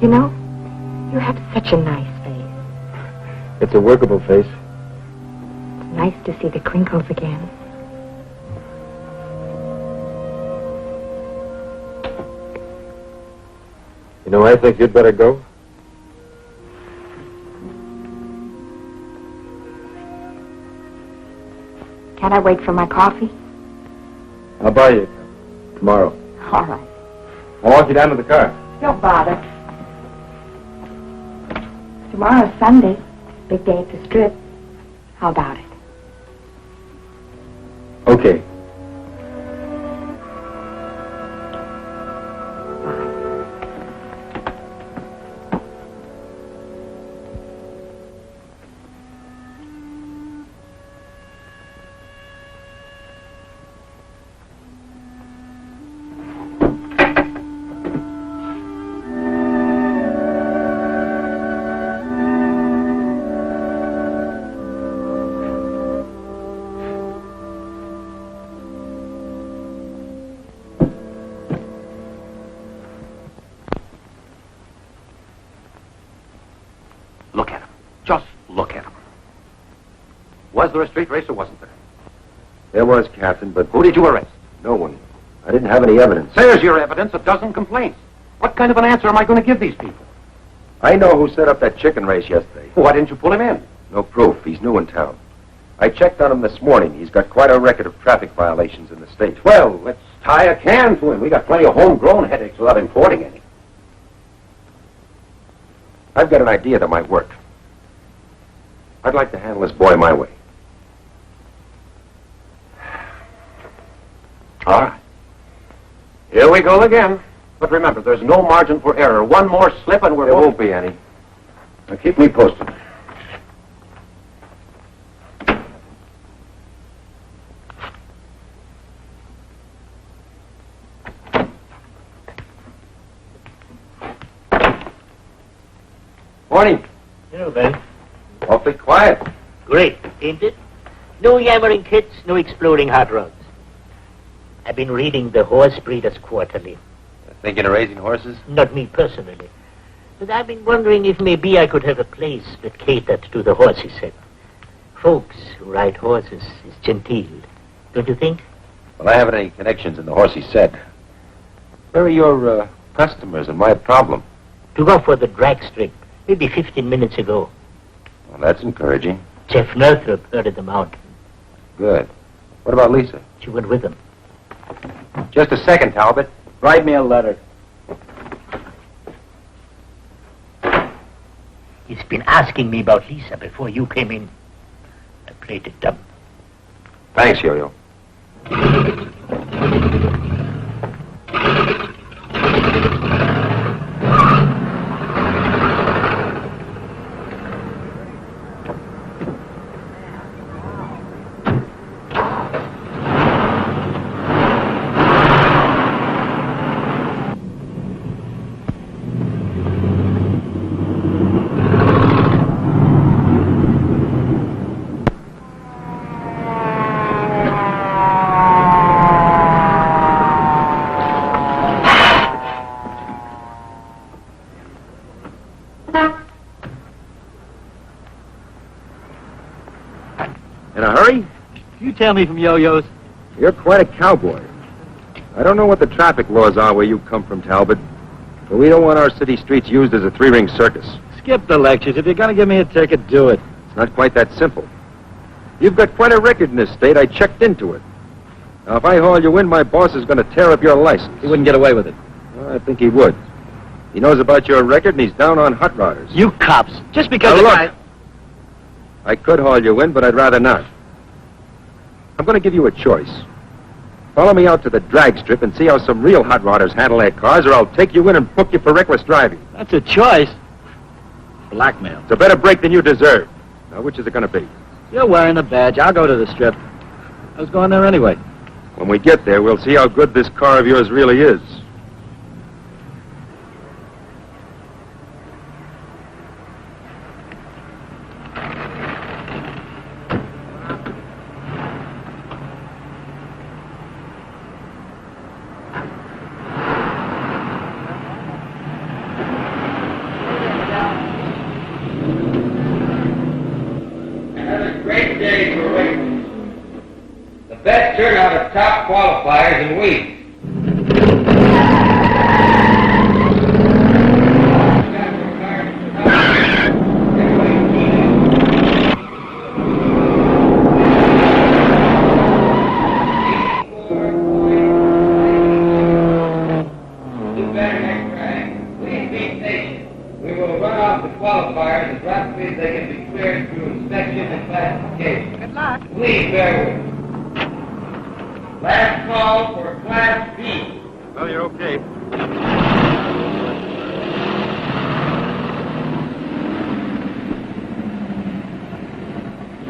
You know, you have such a nice face. It's a workable face. It's nice to see the crinkles again. You know, I think you'd better go. Can't I wait for my coffee? I'll buy you a cup tomorrow. All right. I'll walk you down to the car. Don't bother. Tomorrow's Sunday. Big day at the Strip. How about it? Okay. Look at him. Just look at him. Was there a street race or wasn't there? There was, Captain, but Who did you arrest? no one. I didn't have any evidence. There's your evidence, a dozen complaints. What kind of an answer am I going to give these people? I know who set up that chicken race yesterday. Why didn't you pull him in? No proof. He's new in town. I checked on him this morning. He's got quite a record of traffic violations in the state. Well, let's tie a can to him. We got plenty of homegrown headaches without importing any. I've got an idea that might work. I'd like to handle this boy my way. All right. Here we go again. But remember, there's no margin for error. One more slip and we're There both... won't be any. Now keep me posted. morning. Hello, Ben. Awfully quiet. Great, ain't it? No yammering kids, no exploding hot rods. I've been reading the Horse Breeders Quarterly. Thinking of raising horses? Not me personally. But I've been wondering if maybe I could have a place that catered to the horsey set. Folks who ride horses is genteel, don't you think? Well, I haven't any connections in the horsey set. Where are your customers and my problem? To go for the dragstrip, maybe 15 minutes ago. Well, that's encouraging. Jeff Northrop herded them out. Good. What about Lisa? She went with them. Just a second, Talbot. Write me a letter. He's been asking me about Lisa before you came in. I played it dumb. Thanks, Yo-Yo. In a hurry? You tell me from Yo-Yo's. You're quite a cowboy. I don't know what the traffic laws are where you come from, Talbot, but we don't want our city streets used as a three-ring circus. Skip the lectures. If you're going to give me a ticket, do it. It's not quite that simple. You've got quite a record in this state. I checked into it. Now, if I haul you in, my boss is going to tear up your license. He wouldn't get away with it. Well, I think he would. He knows about your record, and he's down on hot rodders. You cops. Just because Now, look, I could haul you in, but I'd rather not. I'm going to give you a choice. Follow me out to the drag strip and see how some real hot rodders handle their cars, or I'll take you in and book you for reckless driving. That's a choice. Blackmail. It's a better break than you deserve. Now, which is it going to be? You're wearing a badge. I'll go to the strip. I was going there anyway. When we get there, we'll see how good this car of yours really is. Great day for racing. The best turnout of top qualifiers in weeks. Do better next time. Please be patient. We will run off the qualifiers as rapidly as they can be cleared through inspection and classification. Good luck. Please bear with me. Last call for Class B. Well, you're okay.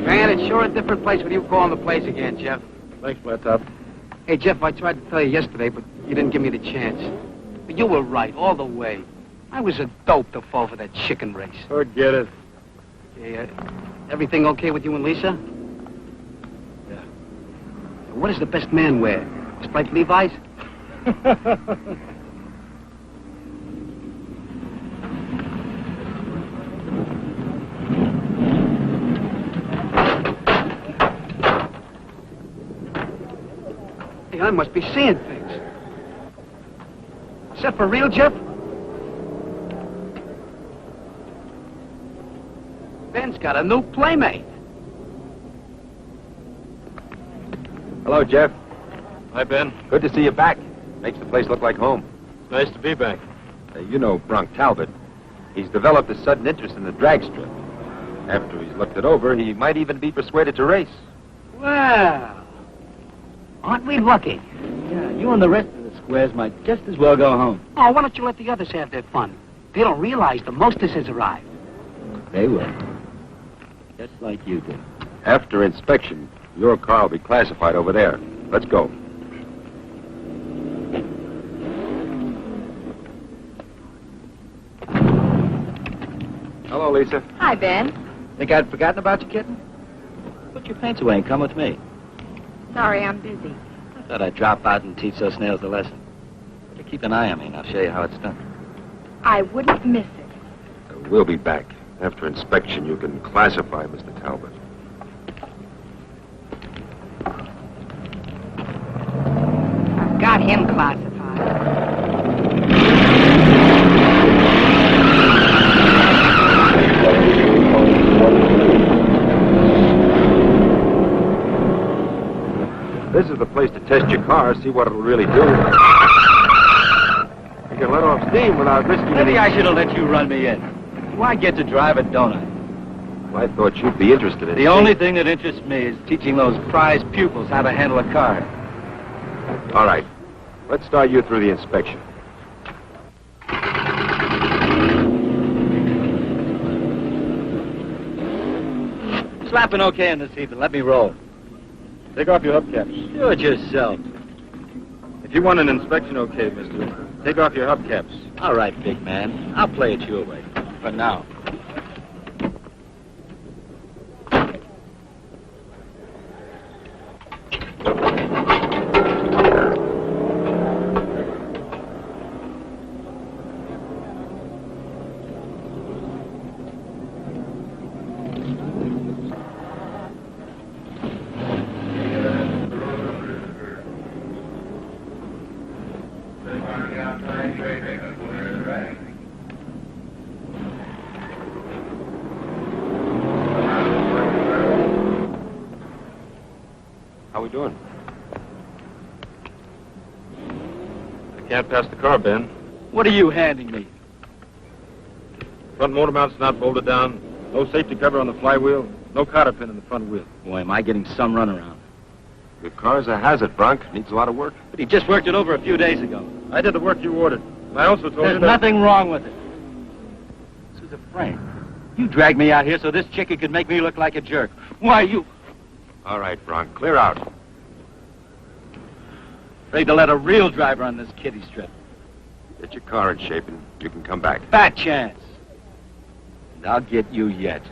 Man, it's sure a different place when you calling the place again, Jeff. Thanks, Flat-Top. Hey, Jeff, I tried to tell you yesterday, but you didn't give me the chance. But you were right, all the way. I was a dope to fall for that chicken race. Forget it. Yeah, everything okay with you and Lisa? Yeah. What does the best man wear? Striped Levi's? Hey, I must be seeing things. Is that for real, Jeff? Ben's got a new playmate. Hello, Jeff. Hi, Ben. Good to see you back. Makes the place look like home. Nice to be back. You know Bronk Talbot. He's developed a sudden interest in the drag strip. After he's looked it over, he might even be persuaded to race. Well, aren't we lucky? Yeah, you and the rest of the squares might just as well go home. Oh, why don't you let the others have their fun? They don't realize the mostest has arrived. They will. Just like you did. After inspection, your car will be classified over there. Let's go. Hello, Lisa. Hi, Ben. Think I'd forgotten about you, kitten? Put your paints away and come with me. Sorry, I'm busy. I thought I'd drop out and teach those snails a lesson. Better keep an eye on me, and I'll show you how it's done. I wouldn't miss it. We'll be back. After inspection, you can classify Mr. Talbot. I've got him classified. This is the place to test your car, see what it'll really do. You can let off steam without risking Maybe any... I should have let you run me in. Why get to drive it, don't I? Well, I thought you'd be interested in... The only thing that interests me is teaching those prize pupils how to handle a car. All right. Let's start you through the inspection. Slapping okay in the seat, but let me roll. Take off your hubcaps. Do it yourself. If you want an inspection okay, mister, take off your hubcaps. All right, big man. I'll play it your way. For now. How we doing? I can't pass the car, Ben. What are you handing me? Front motor mount's not bolted down. No safety cover on the flywheel. No cotter pin in the front wheel. Boy, am I getting some runaround. Your car's a hazard, Bronk. Needs a lot of work. But he just worked it over a few days ago. I did the work you ordered. I also told you There's that... nothing wrong with it. This is a prank. You dragged me out here so this chickie could make me look like a jerk. Why, you... All right, Bronk. Clear out. Afraid to let a real driver on this kiddie strip. Get your car in shape and you can come back. Fat chance. And I'll get you yet.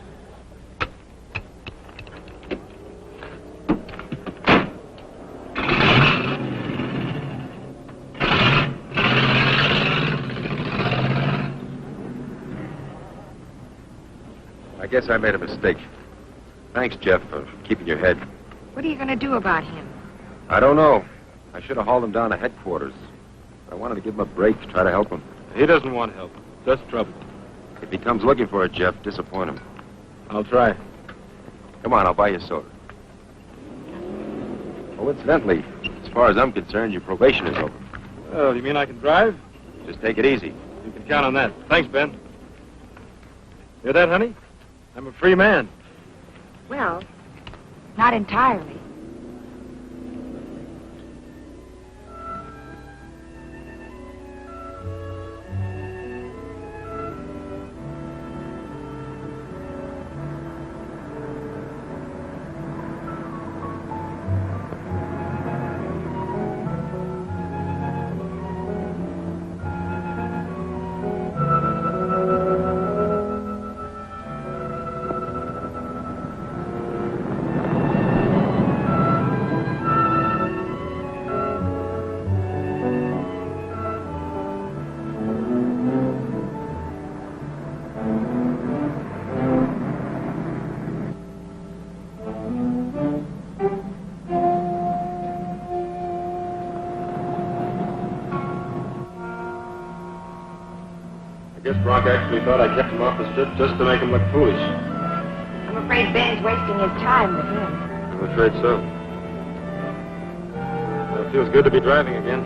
I guess I made a mistake. Thanks, Jeff, for keeping your head. What are you going to do about him? I don't know. I should have hauled him down to headquarters. I wanted to give him a break, try to help him. He doesn't want help. Just trouble. If he comes looking for it, Jeff, disappoint him. I'll try. Come on, I'll buy you a soda. Oh, incidentally, as far as I'm concerned, your probation is over. Well, you mean I can drive? Just take it easy. You can count on that. Thanks, Ben. Hear that, honey? I'm a free man. Well, not entirely. I guess Brock actually thought I kept him off the strip just to make him look foolish. I'm afraid Ben's wasting his time with him. I'm afraid so. Well, it feels good to be driving again.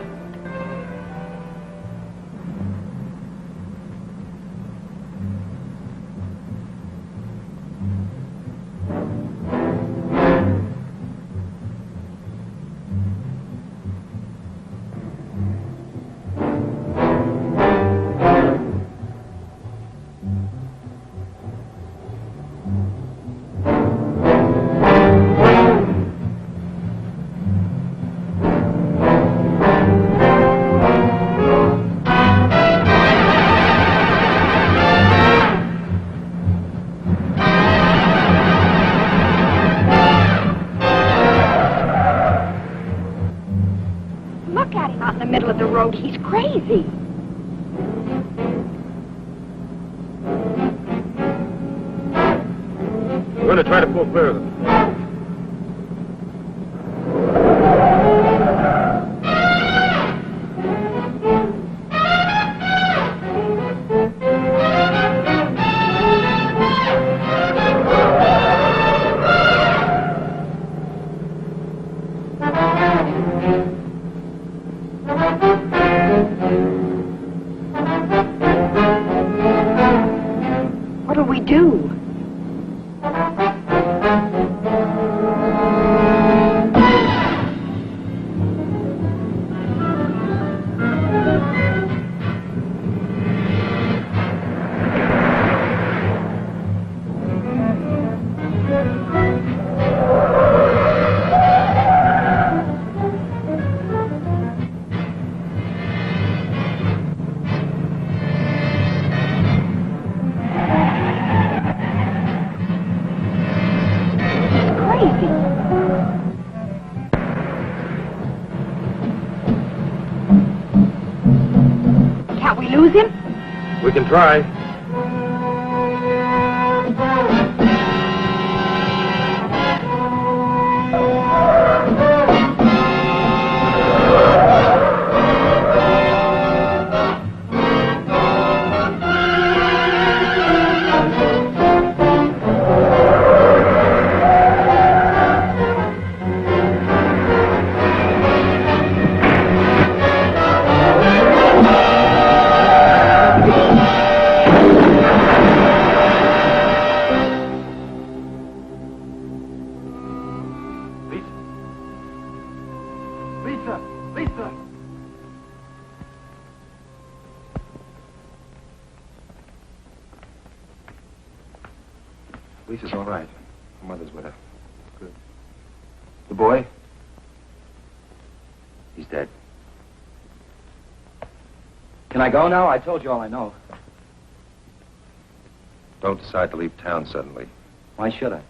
the middle of the road. He's crazy. We're going to try to pull clear of them. What'll we do? Can't we lose him? We can try. Lisa! Lisa's all right. Her mother's with her. Good. The boy? He's dead. Can I go now? I told you all I know. Don't decide to leave town suddenly. Why should I?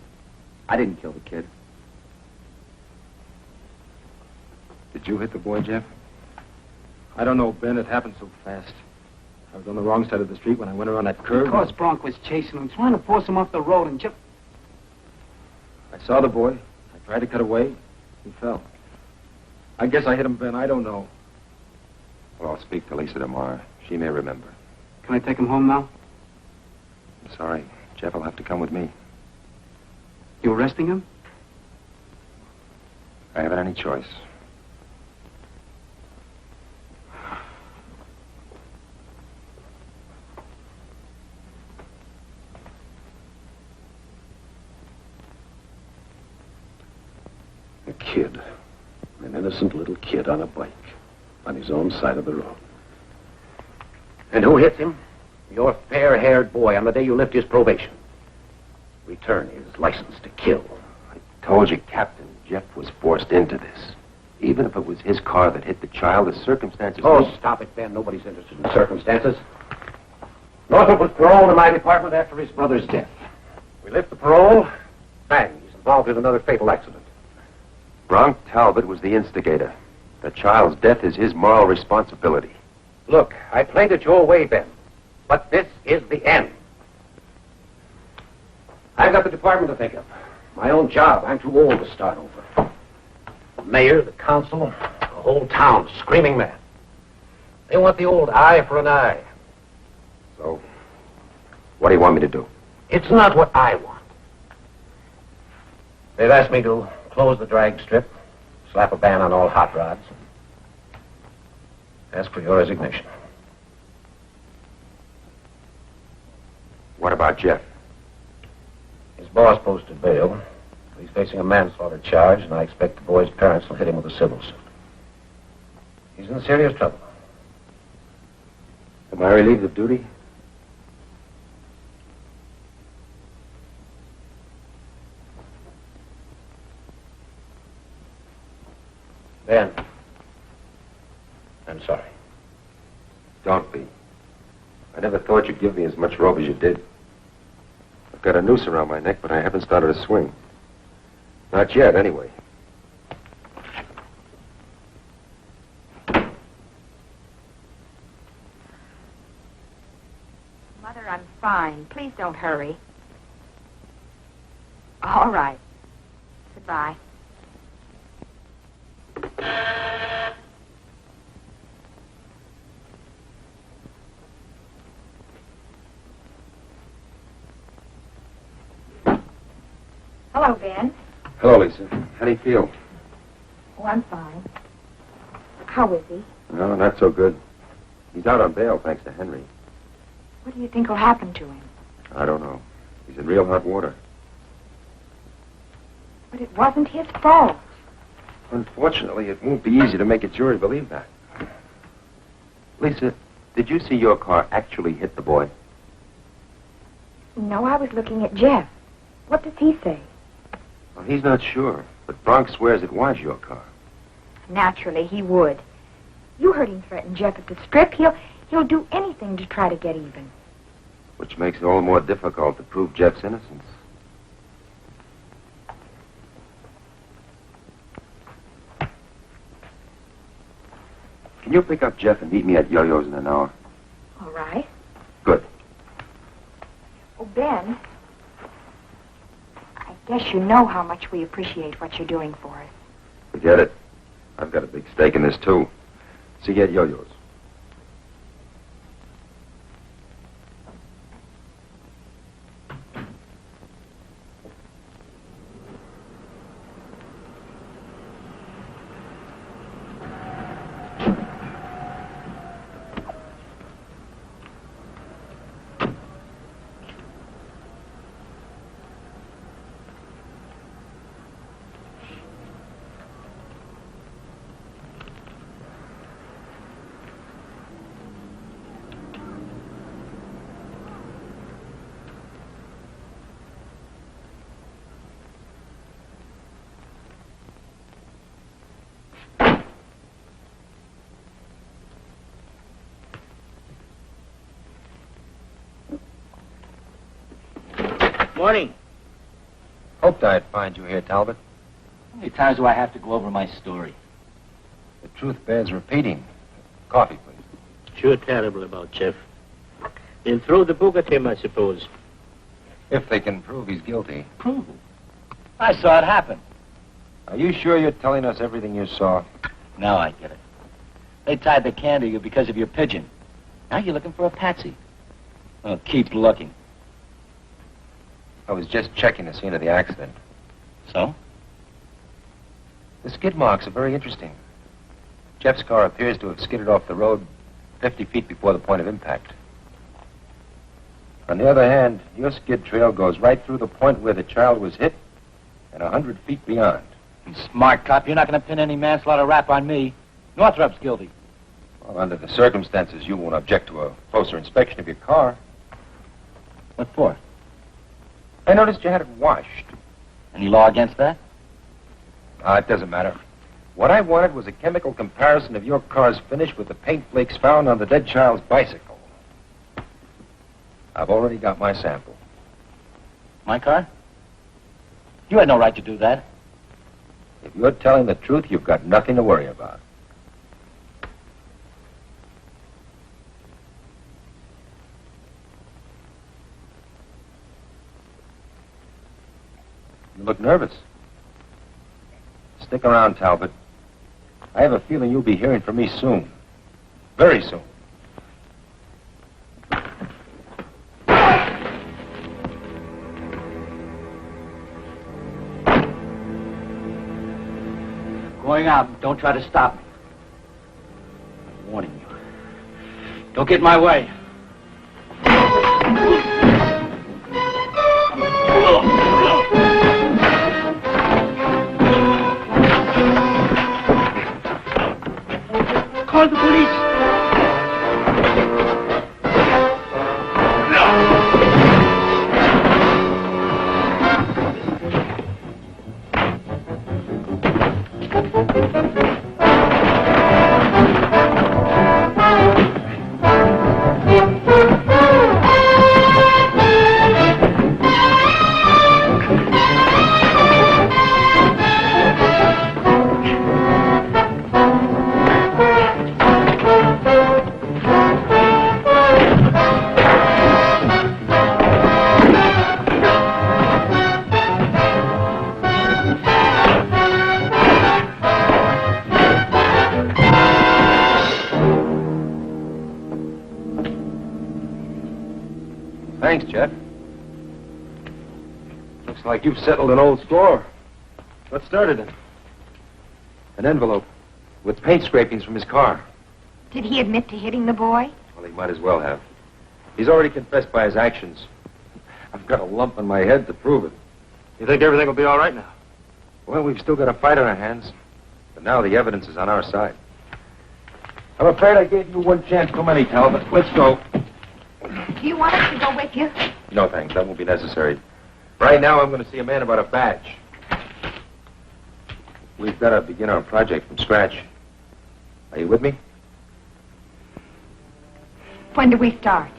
I didn't kill the kid. Did you hit the boy, Jeff? I don't know, Ben. It happened so fast. I was on the wrong side of the street when I went around that curve. Because Bronk was chasing him, trying to force him off the road and just... I saw the boy. I tried to cut away. He fell. I guess I hit him, Ben. I don't know. Well, I'll speak to Lisa tomorrow. She may remember. Can I take him home now? I'm sorry. Jeff will have to come with me. You arresting him? I haven't any choice. A kid. An innocent little kid on a bike. On his own side of the road. And who hits him? Your fair-haired boy on the day you lift his probation. Return his license to kill. I told you, Captain, Jeff was forced into this. Even if it was his car that hit the child, the circumstances... Oh, stop it, Ben. Nobody's interested in circumstances. Northup was paroled in my department after his brother's death. We lift the parole. Bang, he's involved in another fatal accident. Bronk Talbot was the instigator. The child's death is his moral responsibility. Look, I played it your way, Ben. But this is the end. I've got the department to think of. My own job. I'm too old to start over. The mayor, the council, the whole town screaming mad. They want the old eye for an eye. So, what do you want me to do? It's not what I want. They've asked me to close the drag strip, slap a ban on all hot rods, ask for your resignation. What about Jeff? His boss posted bail. He's facing a manslaughter charge, and I expect the boy's parents will hit him with a civil suit. He's in serious trouble. Am I relieved of duty? Ben, I'm sorry. Don't be. I never thought you'd give me as much rope as you did. I've got a noose around my neck, but I haven't started a swing. Not yet, anyway. Mother, I'm fine. Please don't hurry. All right. Goodbye. Hello, Ben. Hello, Lisa. How do you feel? Oh, I'm fine. How is he? No, not so good. He's out on bail, thanks to Henry. What do you think will happen to him? I don't know. He's in real hot water. But it wasn't his fault. Unfortunately, it won't be easy to make a jury believe that. Lisa, did you see your car actually hit the boy? No, I was looking at Jeff. What does he say? Well, he's not sure, but Bronx swears it was your car. Naturally, he would. You heard him threaten Jeff at the strip. He'll do anything to try to get even. Which makes it all the more difficult to prove Jeff's innocence. Can you pick up Jeff and meet me at Yo-Yo's in an hour? All right. Good. Oh, Ben, I guess you know how much we appreciate what you're doing for us. Forget it. I've got a big stake in this, too. See you at Yo-Yo's. Morning. Hoped I'd find you here, Talbot. How many times do I have to go over my story? The truth bears repeating. Coffee, please. Sure terrible about Jeff. They'll throw the book at him, I suppose. If they can prove he's guilty. Prove. I saw it happen. Are you sure you're telling us everything you saw? Now I get it. They tied the can to you because of your pigeon. Now you're looking for a patsy. Well, keep looking. I was just checking the scene of the accident. So? The skid marks are very interesting. Jeff's car appears to have skidded off the road 50 feet before the point of impact. On the other hand, your skid trail goes right through the point where the child was hit and 100 feet beyond. You smart cop, you're not going to pin any manslaughter rap on me. Northrup's guilty. Well, under the circumstances, you won't object to a closer inspection of your car. What for? I noticed you had it washed. Any law against that? It doesn't matter. What I wanted was a chemical comparison of your car's finish with the paint flakes found on the dead child's bicycle. I've already got my sample. My car? You had no right to do that. If you're telling the truth, you've got nothing to worry about. You look nervous. Stick around, Talbot. I have a feeling you'll be hearing from me soon. Very soon. Going out. Don't try to stop me. I'm warning you. Don't get in my way. Call the police. like you've settled an old score. What started it? An envelope with paint scrapings from his car. Did he admit to hitting the boy? Well, he might as well have. He's already confessed by his actions. I've got a lump on my head to prove it. You think everything will be all right now? Well, we've still got a fight on our hands. But now the evidence is on our side. I'm afraid I gave you one chance too many, Talbot. Let's go. Do you want us to go with you? No, thanks. That won't be necessary. Right now, I'm going to see a man about a badge. We've got to begin our project from scratch. Are you with me? When do we start?